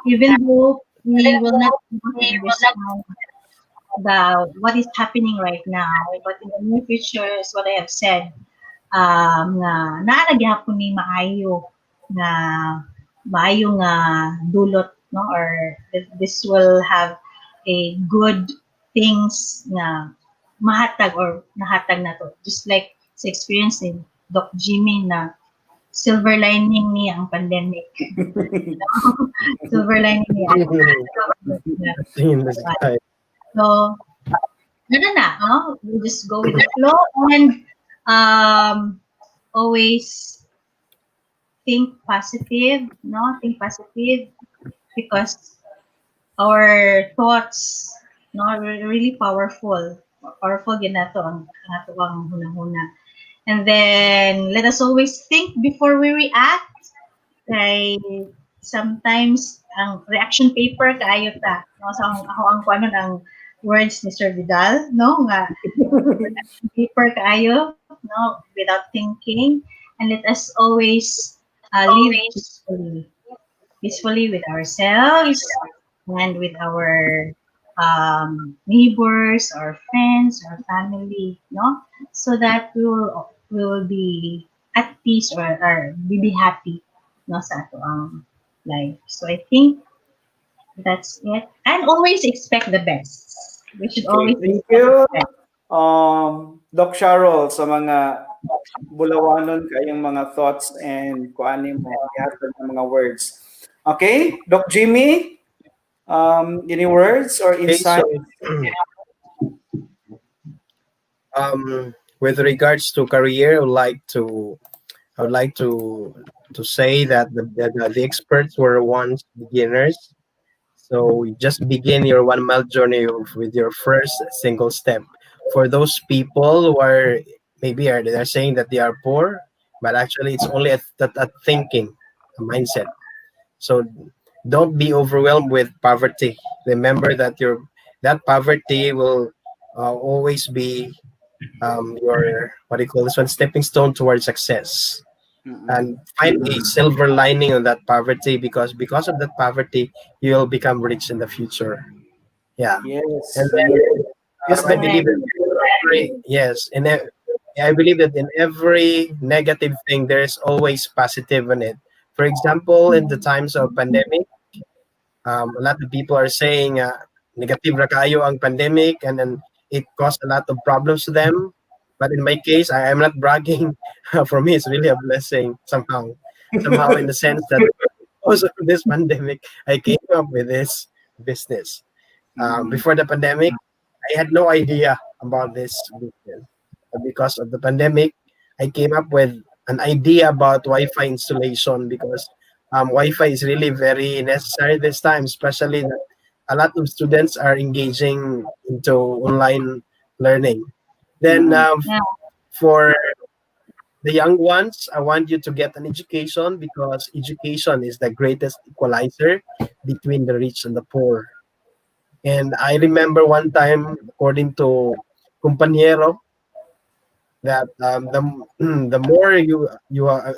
Even though we will not understand what is happening right now, but in the near future, as what I have said, nga naara gyapon ni maayo nga dulot, no, or this will have a good things na mahatag or nahatag na to, just like sa experience ni Doc Jimmy na silver lining niya ang pandemic. Silver lining niya. In the sky. So, no? We just go with the flow and always think positive, no? Think positive because our thoughts, no, are really powerful. Powerful yun na to ang ato ang hunahuna. And then let us always think before we react. Kay sometimes ang reaction paper kaayo ta, no? So ako ang kuanon ang words ni Sir Vidal, no, nga reaction paper kaayo, no, without thinking, and let us always live peacefully with ourselves and with our neighbors, our friends, our family, no, so that we will be at peace or be happy, no, sa ato ang life. So I think that's it. And always expect the best. We should always Thank expect you, the best. Doc Sharol, sa mga bulawanon kayong mga thoughts and kuanin mo, ihatag ng mga words. Okay, Doc Jimmy, any words or Okay, so insight? with regards to career, I would like to say that the experts were once beginners. So you just begin your 1 mile journey with your first single step. For those people who are they're saying that they are poor, but actually it's only a thinking, a mindset. So don't be overwhelmed with poverty. Remember that that poverty will always be your what do you call this one, stepping stone towards success. And find a silver lining on that poverty because of that poverty you'll become rich in the future. Yeah. Yes. And then Yes, I Doc. believe that I believe that in every negative thing there is always positive in it. For example, in the times of pandemic, a lot of people are saying negative ra kayo ang pandemic, and then it caused a lot of problems to them. But in my case, I am not bragging. For me, it's really a blessing somehow. Somehow, in the sense that because of this pandemic, I came up with this business. Before the pandemic, I had no idea about this business. But because of the pandemic, I came up with an idea about Wi-Fi installation because Wi-Fi is really very necessary this time, especially that a lot of students are engaging into online learning. Then Yeah. for the young ones, I want you to get an education because education is the greatest equalizer between the rich and the poor. And I remember one time, according to Compañero, that the more you are,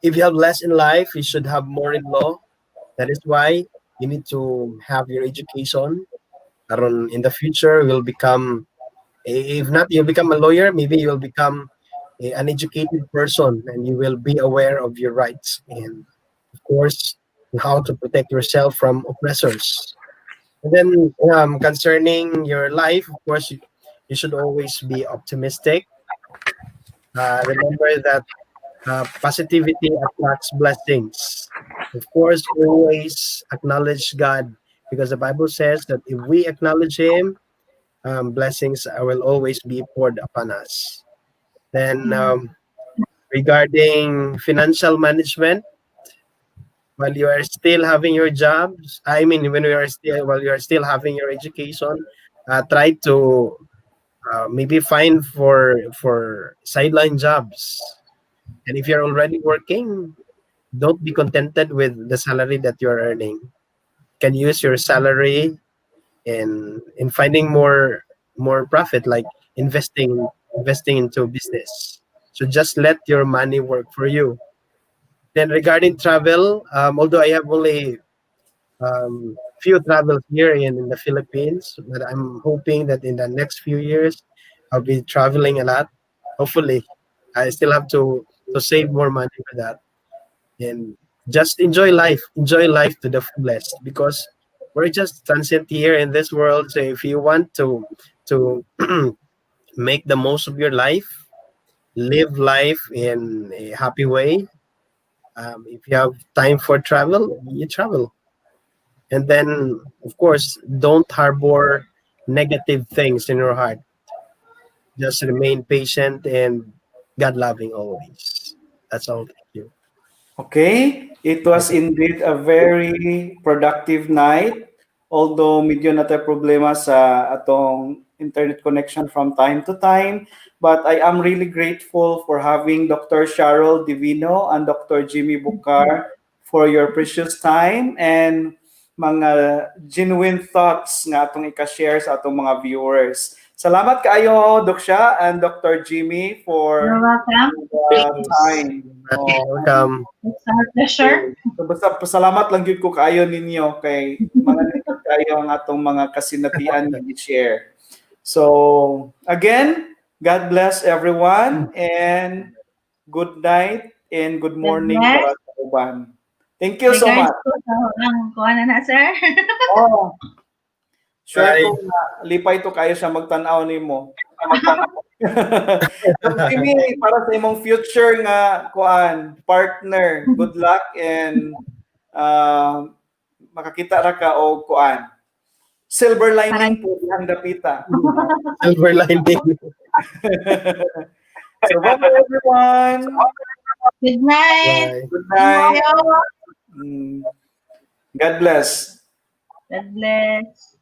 if you have less in life, you should have more in law. That is why you need to have your education. Aron in the future, will become, if not, you'll become a lawyer. Maybe you'll become an educated person, and you will be aware of your rights and, of course, how to protect yourself from oppressors. And then concerning your life, of course, you should always be optimistic. Remember that positivity attracts blessings. Of course, always acknowledge God because the Bible says that if we acknowledge Him, blessings will always be poured upon us. Then, regarding financial management, while you are still having your jobs, I mean, when you are still while you are still having your education, try to maybe find for sideline jobs. And if you're already working, don't be contented with the salary that you're earning. You can use your salary in finding more profit, like investing into business. So just let your money work for you. Then regarding travel, although I have only few travels here in the Philippines, but I'm hoping that in the next few years I'll be traveling a lot. Hopefully, I still have to save more money for that and just enjoy life to the fullest because we're just transient here in this world. So if you want to make the most of your life, live life in a happy way. If you have time for travel, you travel. And then, of course, don't harbor negative things in your heart. Just remain patient and God loving always. That's all. Thank you. Okay, it was indeed a very productive night. Although medyo na tayo problema sa atong internet connection from time to time, but I am really grateful for having Dr. Cheryl Divino and Dr. Jimmy Bucar for your precious time and mga genuine thoughts nga atong i-share sa atong mga viewers. Salamat kaayo, Doksha and Dr. Jimmy, for You're welcome. the time. Welcome. It's our pleasure. So, basta pasalamat lang gyud ko kaayo ninyo kay mga nindot kayo ang atong mga kasinatian nga i-share. So, again, God bless everyone and good night and good morning bless. para sa uban. Thank you so much. Regards po sa kuha na sir. Oh, sure Bye. ko na lipay to kayo siya magtan-aw nimo. So, Jimmy, para sa imong future nga kuan partner, good luck and makakita ra ka og kuan. Silver lining po ang dapita. Silver lining. So bye everyone. Good night. Bye. Good night. Bye. God bless. God bless.